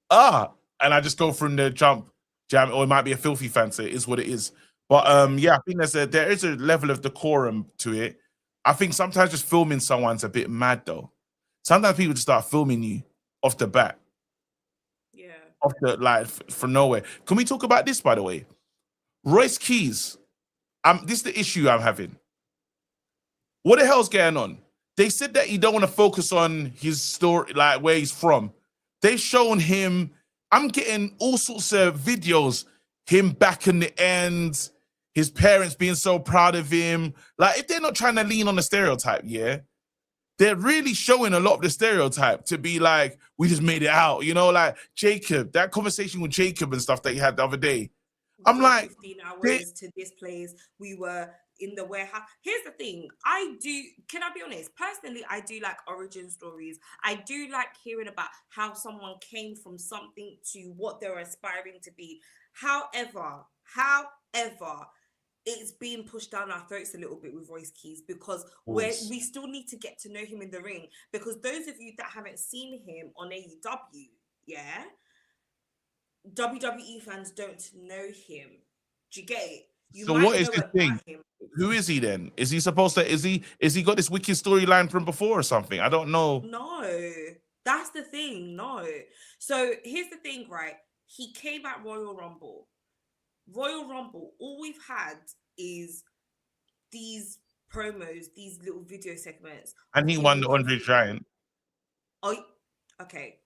Speaker 5: and I just go from the jump, jam, or it might be a filthy fan, so it is what it is. But yeah, I think there is a level of decorum to it. I think sometimes just filming someone's a bit mad though. Sometimes people just start filming you off the bat.
Speaker 3: yeah,
Speaker 5: Off the like from nowhere. Can we talk about this, by the way? Royce Keys. This is the issue I'm having. What the hell's going on? They said that he don't want to focus on his story, like where he's from. They've shown him. I'm getting all sorts of videos. Him back in the end, his parents being so proud of him. Like, if they're not trying to lean on the stereotype, yeah, they're really showing a lot of the stereotype to be like, we just made it out, you know, like Jacob, that conversation with Jacob and stuff that he had the other day. I'm like,
Speaker 3: 15 hours to this place. We were in the warehouse. Here's the thing. Can I be honest? Personally, I do like origin stories. I do like hearing about how someone came from something to what they're aspiring to be. However, it's being pushed down our throats a little bit with Royce Keys because we still need to get to know him in the ring. Because those of you that haven't seen him on AEW, yeah, WWE fans don't know him. Do you get it?
Speaker 5: So what is this thing? Who is he then? Is he supposed to? Is he got this wicked storyline from before or something? I don't know.
Speaker 3: No, that's the thing. No. So here's the thing, right? He came at Royal Rumble. All we've had is these promos, these little video segments,
Speaker 5: and he won the Andre Giant.
Speaker 3: Oh, okay.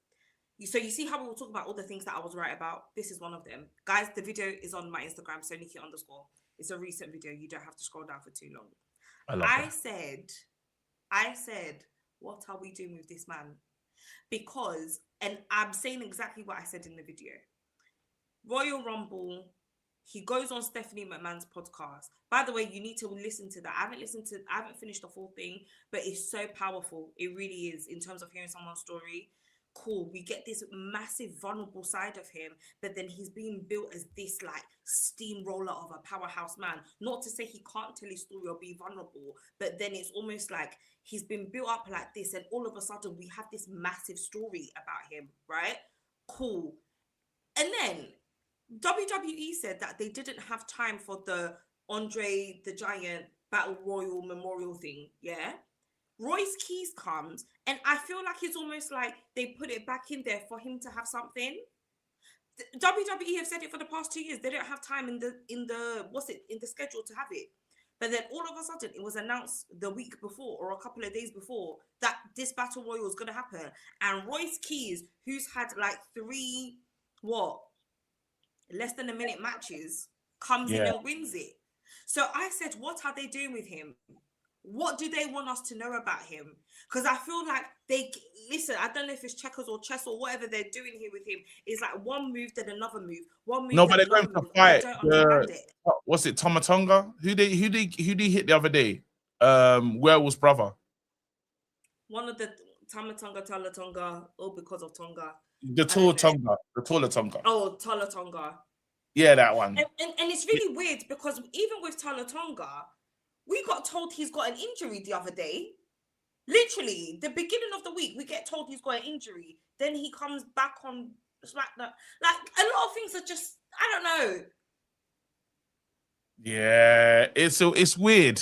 Speaker 3: So you see how we were talking about all the things that I was right about? This is one of them. Guys, the video is on my Instagram, Soniki_. It's a recent video. You don't have to scroll down for too long. I said, what are we doing with this man? Because, and I'm saying exactly what I said in the video. Royal Rumble, he goes on Stephanie McMahon's podcast. By the way, you need to listen to that. I haven't finished the full thing, but it's so powerful. It really is in terms of hearing someone's story. Cool, we get this massive vulnerable side of him, but then he's being built as this like steamroller of a powerhouse man. Not to say he can't tell his story or be vulnerable, but then it's almost like he's been built up like this, and all of a sudden we have this massive story about him, right? Cool. And then WWE said that they didn't have time for the Andre the Giant Battle Royal Memorial thing, yeah? Royce Keys comes, and I feel like it's almost like they put it back in there for him to have something. WWE have said it for the past 2 years. They don't have time in the schedule to have it. But then all of a sudden, it was announced the week before or a couple of days before that this battle royal was going to happen. And Royce Keys, who's had like 3 less than a minute matches, comes in and wins it. So I said, what are they doing with him? What do they want us to know about him? Because I feel like I don't know if it's checkers or chess or whatever they're doing here with him. It's like one move, then another move. One move.
Speaker 5: No, but they're going to fight.
Speaker 4: What's it, Tomatonga? Who they hit the other day? Werewolf's brother.
Speaker 3: One of the Talatonga, all because of Tonga.
Speaker 4: The taller Tonga.
Speaker 3: Oh, Talatonga.
Speaker 4: Yeah, that one.
Speaker 3: And it's really weird because even with Talatonga, we got told he's got an injury the other day. Literally, the beginning of the week, we get told he's got an injury. Then he comes back on SmackDown. Like, a lot of things are just, I don't know.
Speaker 5: Yeah, it's weird.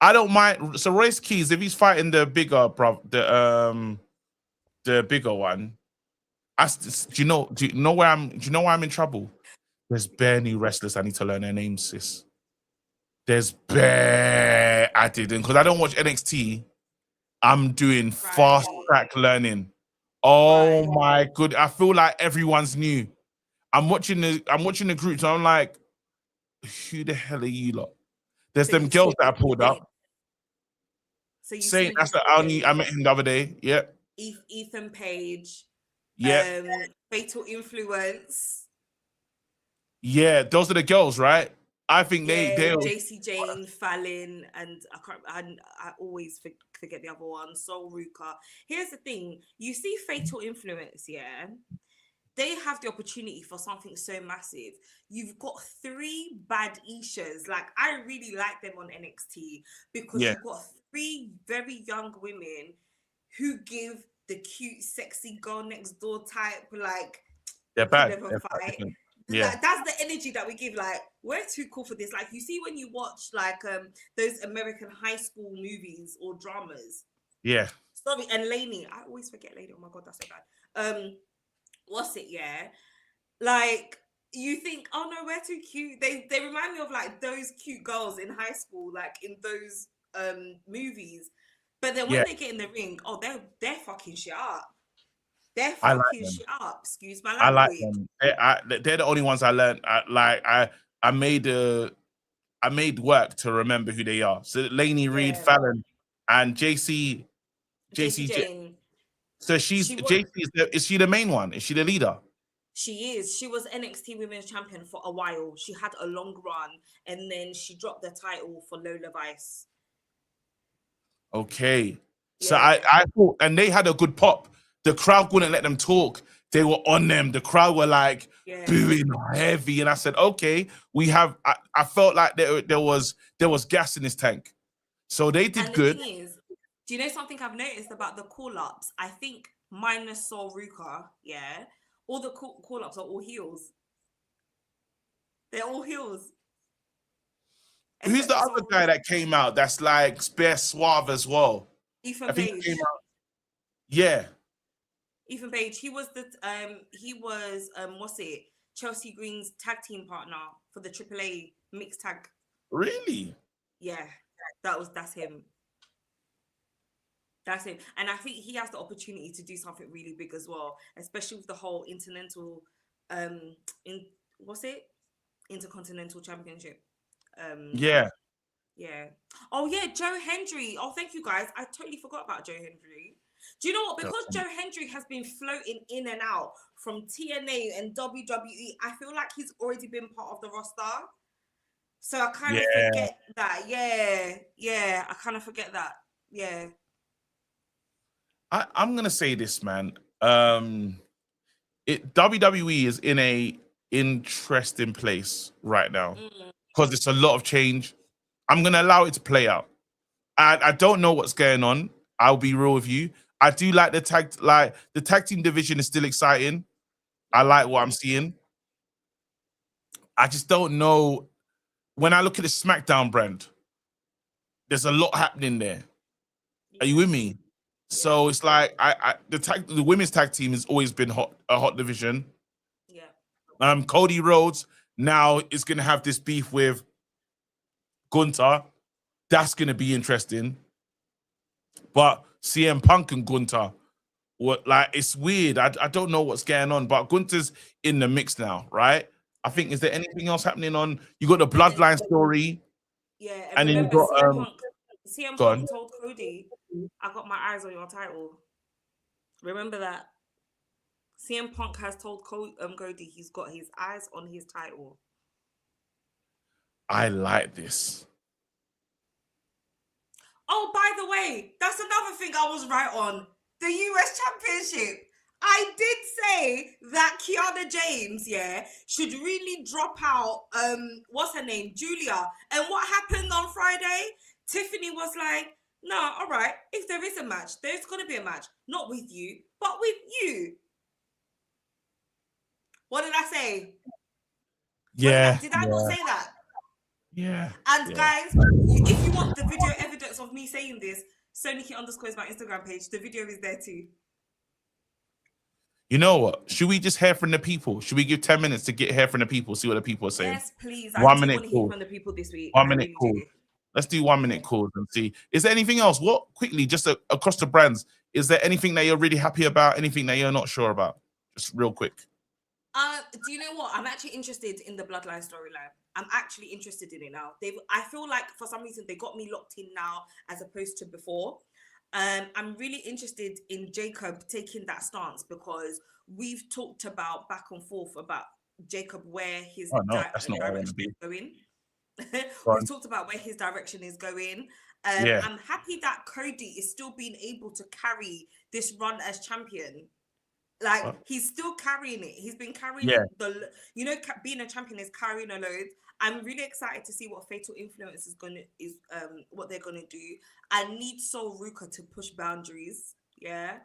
Speaker 5: I don't mind. So Royce Keys, if he's fighting the bigger the bigger one, do you know why I'm in trouble? There's bare new wrestlers I need to learn their names, sis. There's bare I didn't, because I don't watch NXT. I'm doing fast track learning. Oh my good. I feel like everyone's new. I'm watching the group, so I'm like, who the hell are you lot? There's them girls that I pulled up.
Speaker 3: So you
Speaker 5: Saying
Speaker 3: see
Speaker 5: that's the only I met him the other day. Yeah.
Speaker 3: Ethan Page,
Speaker 5: Yeah.
Speaker 3: Fatal Influence.
Speaker 5: Yeah. Those are the girls, right? I think
Speaker 3: Yeah,
Speaker 5: they
Speaker 3: JC Jane, Fallon, and I always forget the other one, Soul Ruka. Here's the thing: you see Fatal Influence, yeah. They have the opportunity for something so massive. You've got 3 bad Ishas. Like, I really like them on NXT because
Speaker 5: yeah.
Speaker 3: you've got 3 very young women who give the cute, sexy girl next door type, like,
Speaker 5: They're
Speaker 3: you can
Speaker 5: bad.
Speaker 3: never
Speaker 5: They're
Speaker 3: fight.
Speaker 5: bad. Yeah.
Speaker 3: Like, that's the energy that we give. Like, we're too cool for this. Like, you see when you watch like those American high school movies or dramas.
Speaker 5: Yeah.
Speaker 3: Sorry, and Lainey. I always forget Lainey. Oh my god, that's so bad. What's it? Yeah, like you think, oh no, we're too cute. They remind me of like those cute girls in high school, like in those movies. But then when
Speaker 5: Yeah.
Speaker 3: they get in the ring, oh, they're fucking shit up. They're
Speaker 5: I like
Speaker 3: fucking
Speaker 5: them.
Speaker 3: shit up. Excuse my
Speaker 5: I like
Speaker 3: language.
Speaker 5: them. They're the only ones I learned. I made work to remember who they are. So Lainey Reed,
Speaker 3: Yeah.
Speaker 5: Fallon, and JC
Speaker 3: Jane.
Speaker 5: So she's JC is she the main one? Is she the leader?
Speaker 3: She is. She was NXT Women's Champion for a while. She had a long run, and then she dropped the title for Lola Vice.
Speaker 5: Okay. So
Speaker 3: Yeah.
Speaker 5: I thought, and they had a good pop. The crowd wouldn't let them talk. They were on them. The crowd were like booing heavy, and I said, okay, we have. I felt like there was gas in this tank, so they did good.
Speaker 3: The thing is, do you know something I've noticed about the call-ups? I think minus Sol Ruka, yeah, all the call-ups are all heels. They're all heels.
Speaker 5: Who's the other guy that came out that's like bare suave as well?
Speaker 3: Ethan Page.
Speaker 5: Yeah.
Speaker 3: Ethan Page. He was what's it? Chelsea Green's tag team partner for the AAA mixed tag.
Speaker 5: Really?
Speaker 3: Yeah. That's him. That's him. And I think he has the opportunity to do something really big as well, especially with the whole Intercontinental Championship.
Speaker 5: Yeah.
Speaker 3: Oh yeah, Joe Hendry. Oh, thank you guys. I totally forgot about Joe Hendry. Do you know what? Because Joe Hendry has been floating in and out from TNA and WWE, I feel like he's already been part of the roster. So I kind of forget that. Yeah. I kind of forget that. Yeah.
Speaker 5: I'm gonna say this, man. WWE is in a interesting place right now because it's a lot of change. I'm gonna allow it to play out. I don't know what's going on. I'll be real with you. I do like the tag team division is still exciting. I like what I'm seeing. I just don't know. When I look at the SmackDown brand, there's a lot happening there. Are you with me? So it's like the women's tag team has always been a hot division. Yeah. Cody Rhodes now is gonna have this beef with Gunther. That's gonna be interesting. But CM Punk and Gunther, it's weird. I don't know what's going on, but Gunther's in the mix now, right? I think, is there anything else happening on? You got the Bloodline story.
Speaker 3: Yeah,
Speaker 5: and then you got
Speaker 3: CM Punk told Cody, I got my eyes on your title. Remember that? CM Punk has told Cody he's got his eyes on his title.
Speaker 5: I like this.
Speaker 3: Oh, by the way, that's another thing I was right on. The US Championship. I did say that Kiana James, should really drop out, what's her name? Julia. And what happened on Friday? Tiffany was like, no, all right, if there is a match, there's going to be a match. Not with you, but with you. What did I say?
Speaker 5: Yeah.
Speaker 3: Did I not say that?
Speaker 5: Yeah.
Speaker 3: And guys, if you want the video evidence of me saying this, Soniki_ is my Instagram page. The video is there too.
Speaker 5: You know what? Should we just hear from the people? Should we give 10 minutes to get from the people, see what the people are saying?
Speaker 3: Yes, please.
Speaker 5: 1 minute
Speaker 3: want to
Speaker 5: call.
Speaker 3: hear from the people this week.
Speaker 5: 1 minute call. Let's do 1 minute calls and see. Is there anything else? What quickly, just across the brands, is there anything that you're really happy about? Anything that you're not sure about? Just real quick.
Speaker 3: Do you know what? I'm actually interested in the Bloodline storyline. I'm actually interested in it now. I feel like for some reason they got me locked in now as opposed to before. I'm really interested in Jacob taking that stance because we've talked about back and forth about Jacob where his
Speaker 5: Oh no, that's not where I want to
Speaker 3: direction
Speaker 5: be.
Speaker 3: is going.
Speaker 5: Go on.
Speaker 3: We've talked about where his direction is going.
Speaker 5: Yeah.
Speaker 3: I'm happy that Cody is still being able to carry this run as champion. Like
Speaker 5: What?
Speaker 3: he's still carrying it. He's been carrying
Speaker 5: Yeah.
Speaker 3: being a champion is carrying a load. I'm really excited to see what Fatal Influence is what they're gonna do. I need Sol Ruka to push boundaries. Yeah.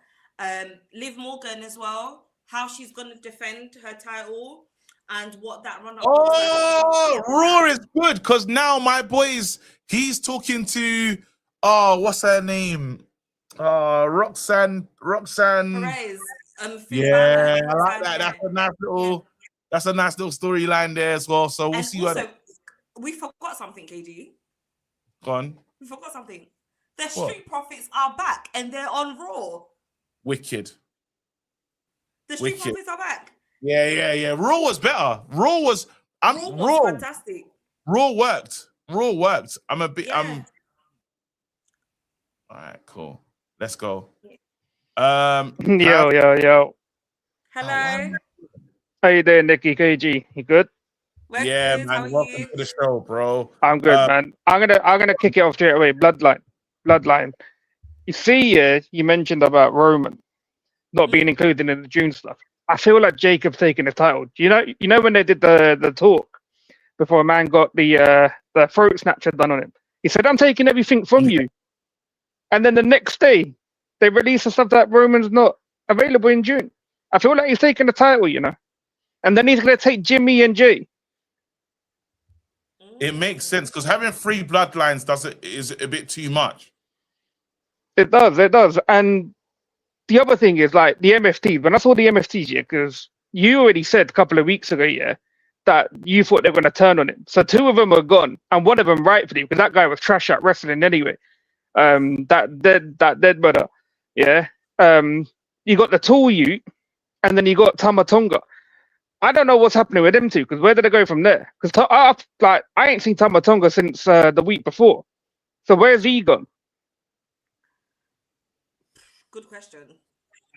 Speaker 3: Liv Morgan as well. How she's gonna defend her title and what that run up looks like.
Speaker 5: Oh, Raw is good because now my boys, he's talking to what's her name? Roxanne.
Speaker 3: Perez. Finn
Speaker 5: Yeah,
Speaker 3: Balor,
Speaker 5: I like
Speaker 3: Roxanne,
Speaker 5: that.
Speaker 3: yeah.
Speaker 5: That's a nice little storyline there as well. So we'll
Speaker 3: And
Speaker 5: see
Speaker 3: also,
Speaker 5: what.
Speaker 3: we forgot something, KG.
Speaker 5: Go on.
Speaker 3: We forgot something. The
Speaker 5: What?
Speaker 3: Street Profits are back and they're on Raw.
Speaker 5: Wicked.
Speaker 3: The Street
Speaker 5: Wicked.
Speaker 3: Profits are back.
Speaker 5: Yeah. Raw was better. Raw was
Speaker 3: Fantastic.
Speaker 5: Raw worked. I'm a bit.
Speaker 3: Yeah.
Speaker 5: All right, cool. Let's go.
Speaker 6: Yo.
Speaker 3: Hello.
Speaker 6: How you doing, Nikki KG? You good?
Speaker 3: We're
Speaker 5: Yeah,
Speaker 3: good. How
Speaker 5: man.
Speaker 3: are
Speaker 5: Welcome
Speaker 3: you?
Speaker 5: to the show, bro.
Speaker 6: I'm good, man. I'm gonna kick it off straight away. Bloodline. You see, you mentioned about Roman not being included in the June stuff. I feel like Jacob's taking the title. You know when they did the talk before a man got the throat snatcher done on him. He said, "I'm taking everything from you," and then the next day they released the stuff that Roman's not available in June. I feel like he's taking the title, and then he's gonna take Jimmy and Jay.
Speaker 5: It makes sense because having 3 bloodlines is a bit too much.
Speaker 6: It does. And the other thing is like the MFTs. When I saw the MFTs, because you already said a couple of weeks ago, that you thought they were going to turn on him. So 2 of them are gone, and 1 of them rightfully, because that guy was trash at wrestling anyway. That dead brother, yeah. You got the Tall Ute, and then you got Tamatonga. I don't know what's happening with them 2, because where did they go from there? Because I ain't seen Tamatonga since the week before. So where's he gone?
Speaker 3: Good question.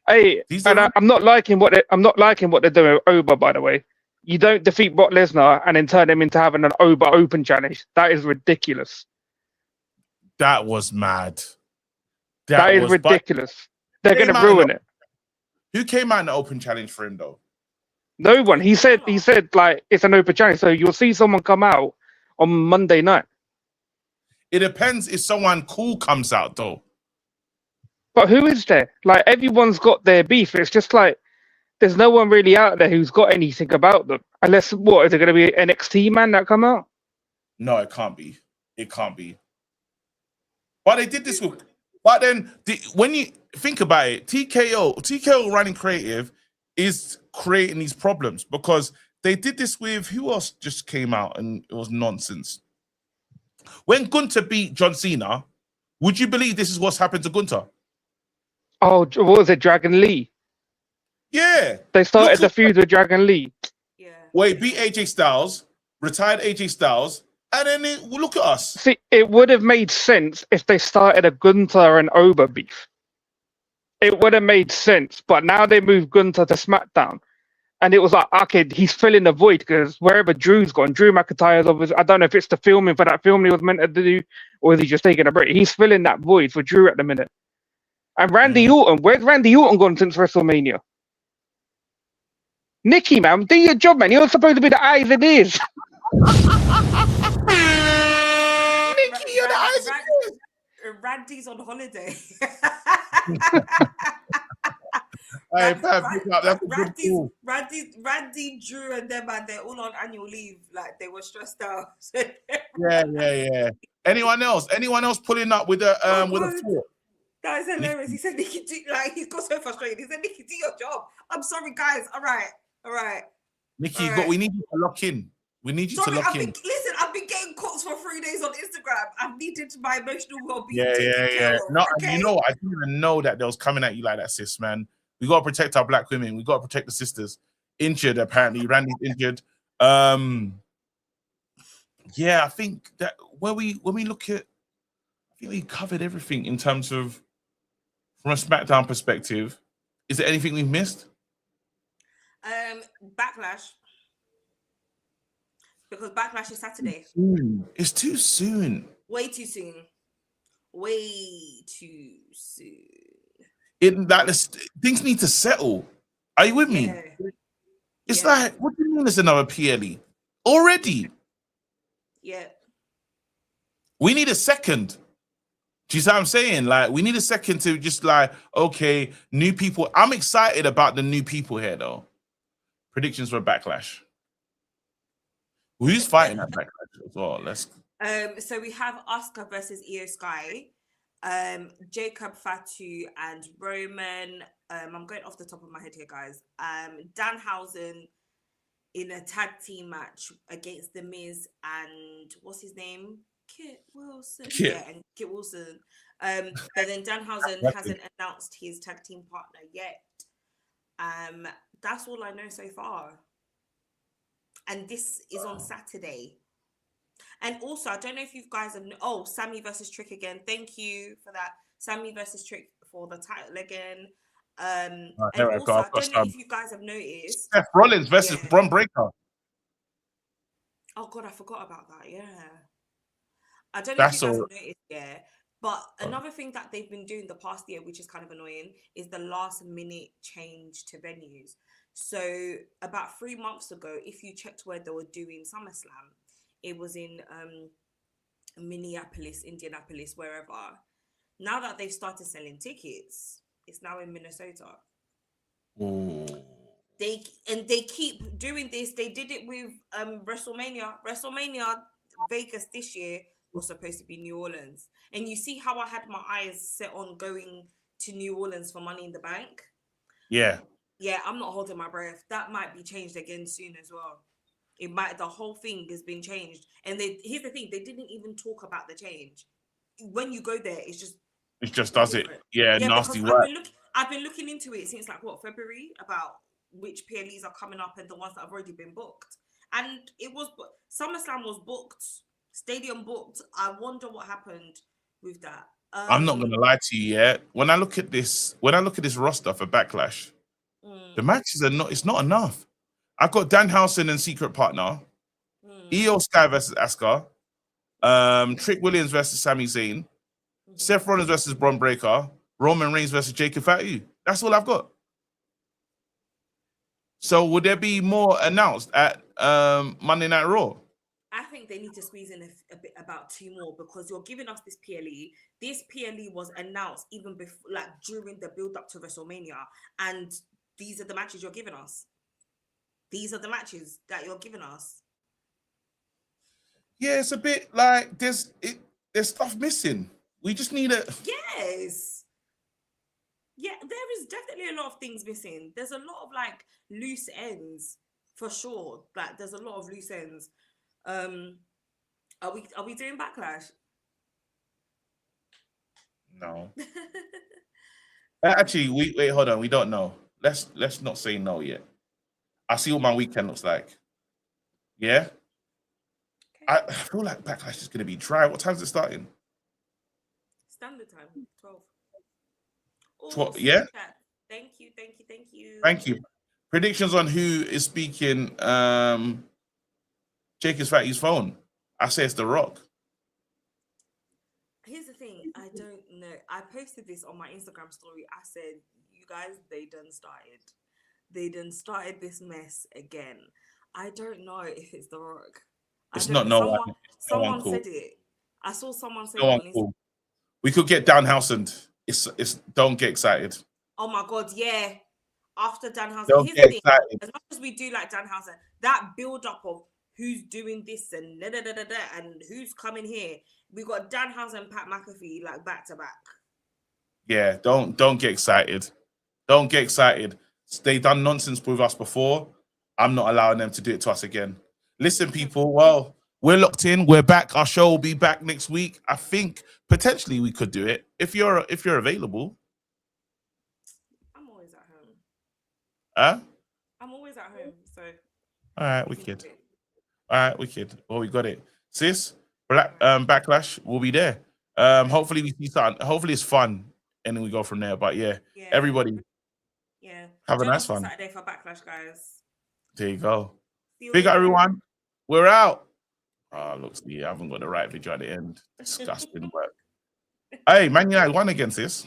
Speaker 6: Hey, I'm not liking what they're doing with Oba, by the way. You don't defeat Brock Lesnar and then turn him into having an Oba Open challenge. That is ridiculous.
Speaker 5: That was mad.
Speaker 6: That is ridiculous. They're going to ruin it.
Speaker 5: Who came out in the open challenge for him though?
Speaker 6: No one. He said like it's an open challenge, so you'll see someone come out on Monday night.
Speaker 5: It depends if someone cool comes out though.
Speaker 6: But who is there? Like everyone's got their beef. It's just like there's no one really out there who's got anything about them. Unless what is it going to be an NXT man that come out?
Speaker 5: No, it can't be. It can't be. But they did this with. But then when you think about it, TKO running creative is creating these problems because they did this with who else just came out and it was nonsense. When Gunther beat John Cena, would you believe this is what's happened to Gunther?
Speaker 6: Oh, what was it, Dragon Lee?
Speaker 5: Yeah.
Speaker 6: They started the feud with Dragon Lee.
Speaker 3: Yeah.
Speaker 5: Where he beat AJ Styles, retired AJ Styles, and then look at us.
Speaker 6: See, it would have made sense if they started a Gunther and Oba beef. It would have made sense, but now they moved Gunther to SmackDown. And it was like, okay, he's filling the void because wherever Drew's gone, Drew McIntyre's obviously, I don't know if it's the filming for that film he was meant to do, or is he just taking a break? He's filling that void for Drew at the minute. And Randy Orton, where's Randy Orton gone since WrestleMania? Nikki, man, do your job, man. You're supposed to be the eyes and ears.
Speaker 5: Nikki, you're the eyes and ears.
Speaker 3: Randy's on holiday. Randy, Drew, and them, and they're all on annual leave. Like they were stressed out.
Speaker 5: Yeah. Anyone else pulling up with a thought?
Speaker 3: That is hilarious. He said, Nikki, he got so frustrated. He said, Nikki, do your job. I'm sorry, guys. All right.
Speaker 5: Nikki,
Speaker 3: All right.
Speaker 5: we need you to lock in. Listen,
Speaker 3: I've been getting calls for 3 days on Instagram. I've needed my emotional well-being.
Speaker 5: Yeah. No,
Speaker 3: okay?
Speaker 5: you know what? I didn't even know that they was coming at you like that, sis, man. We got to protect our black women. We got to protect the sisters. injured. Apparently, Randy's injured. Yeah, I think that when we look at, I think we covered everything in terms of from a SmackDown perspective. Is there anything we've missed?
Speaker 3: Backlash. Because Backlash is Saturday.
Speaker 5: It's too soon.
Speaker 3: Way too soon. Way too soon.
Speaker 5: Things need to settle. Are you with me?
Speaker 3: Yeah.
Speaker 5: It's
Speaker 3: Yeah.
Speaker 5: like, what do you mean there's another PLE? Already?
Speaker 3: Yeah.
Speaker 5: We need a second. Do you see what I'm saying? Like, we need a second to just like, okay, new people. I'm excited about the new people here, though. Predictions for Backlash. Who's fighting at Backlash as well?
Speaker 3: So we have Asuka versus Io Sky, Jacob Fatu and Roman. I'm going off the top of my head here, guys. Danhausen in a tag team match against The Miz and what's his name? Kit Wilson.
Speaker 5: Kit.
Speaker 3: Yeah, and Kit Wilson. But then Danhausen hasn't announced his tag team partner yet. That's all I know so far. And this is on Saturday. And also, I don't know if you guys have... Sami versus Trick again. Thank you for that. Sami versus Trick for the title again. And also, I don't know if you guys have noticed...
Speaker 5: Seth Rollins versus Braun Breaker.
Speaker 3: Oh, God, I forgot about that. Yeah. I don't know if you guys have noticed, yeah. But another thing that they've been doing the past year, which is kind of annoying, is the last minute change to venues. So about 3 months ago, if you checked where they were doing SummerSlam, it was in Minneapolis, Indianapolis, wherever. Now that they've started selling tickets, it's now in Minnesota.
Speaker 5: Ooh.
Speaker 3: They keep doing this. They did it with WrestleMania. WrestleMania Vegas this year was supposed to be New Orleans. And you see how I had my eyes set on going to New Orleans for Money in the Bank?
Speaker 5: Yeah.
Speaker 3: Yeah, I'm not holding my breath. That might be changed again soon as well. The whole thing has been changed. And here's the thing, they didn't even talk about the change. When you go there, it just
Speaker 5: does it. Yeah, nasty work.
Speaker 3: I've been looking into it since February, about which PLEs are coming up and the ones that have already been booked. And SummerSlam was booked, stadium booked. I wonder what happened with that.
Speaker 5: I'm not gonna lie to you yet. When I look at this roster for Backlash, the matches it's not enough. I've got Danhausen and Secret Partner, Io Sky versus Asuka, Trick Williams versus Sami Zayn, Seth Rollins versus Braun Breaker, Roman Reigns versus Jacob Fatu. That's all I've got. So would there be more announced at Monday Night Raw?
Speaker 3: I think they need to squeeze in a bit about 2 more, because you're giving us this PLE. This PLE was announced even before, during the build up to WrestleMania, and these are the matches you're giving us. These are the matches that you're giving us.
Speaker 5: Yeah, it's a bit like there's stuff missing. We just need a...
Speaker 3: Yes. Yeah, there is definitely a lot of things missing. There's a lot of loose ends for sure. There's a lot of loose ends. Are we doing Backlash?
Speaker 5: No. Actually, wait, hold on. We don't know. Let's not say no yet. I see what my weekend looks like. Yeah? Okay. I feel like Backlash is going to be dry. What time is it starting?
Speaker 3: Standard time, 12.
Speaker 5: 12, yeah?
Speaker 3: Thank you.
Speaker 5: Thank you. Predictions on who is speaking Jacob's Fatty's phone. I say it's The Rock.
Speaker 3: Here's the thing, I don't know. I posted this on my Instagram story. I said, you guys, they done started this mess again. I don't know if it's The Rock.
Speaker 5: It's not no one.
Speaker 3: Someone said it. I saw someone say it on Instagram.
Speaker 5: We could get Danhausen. It's don't get excited.
Speaker 3: Oh my God, yeah. After Danhausen,
Speaker 5: don't get excited.
Speaker 3: As much as we do like Danhausen, that build up of who's doing this and and who's coming here. We got Danhausen and Pat McAfee back to back.
Speaker 5: Yeah, don't get excited. Don't get excited. They done nonsense with us before. I'm not allowing them to do it to us again. Listen, people, well, we're locked in. We're back. Our show will be back next week. I think potentially we could do it if you're available.
Speaker 3: I'm always at home.
Speaker 5: Huh?
Speaker 3: I'm always always at home, so.
Speaker 5: All right, wicked. All right, wicked. Well, we got it. Sis, Backlash will be there. Hopefully we see something. Hopefully it's fun, and then we go from there. But yeah. Everybody.
Speaker 3: Yeah.
Speaker 5: Have a nice
Speaker 3: one.
Speaker 5: one.
Speaker 3: Saturday for Backlash, guys.
Speaker 5: There you go.
Speaker 3: See you
Speaker 5: Big up,
Speaker 3: later.
Speaker 5: everyone. We're out. Oh, looks like I haven't got the right video at the end. Disgusting work. Hey, Man United won again, sis.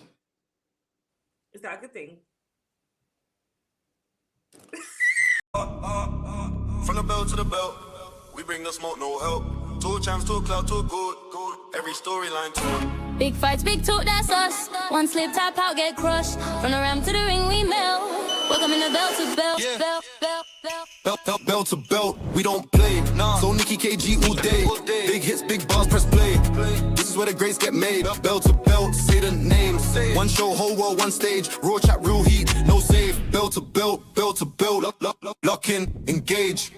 Speaker 3: Is that a good thing?
Speaker 1: From the belt to the belt, we bring the smoke, no help. 2 champs, 2 clout, 2 good. Every storyline to
Speaker 2: Big fights, big talk, that's us. One slip, tap out, get crushed. From the ram to the ring, we melt. Welcome in the belt to belt,
Speaker 1: Yeah.
Speaker 2: belt.
Speaker 1: belt to belt. We don't play. So Nikki KG all day. Big hits, big bars, press play. This is where the greats get made. Belt to belt, say the name. One show, whole world, one stage. Raw chat, real heat, no save. Belt to belt, lock in, engage.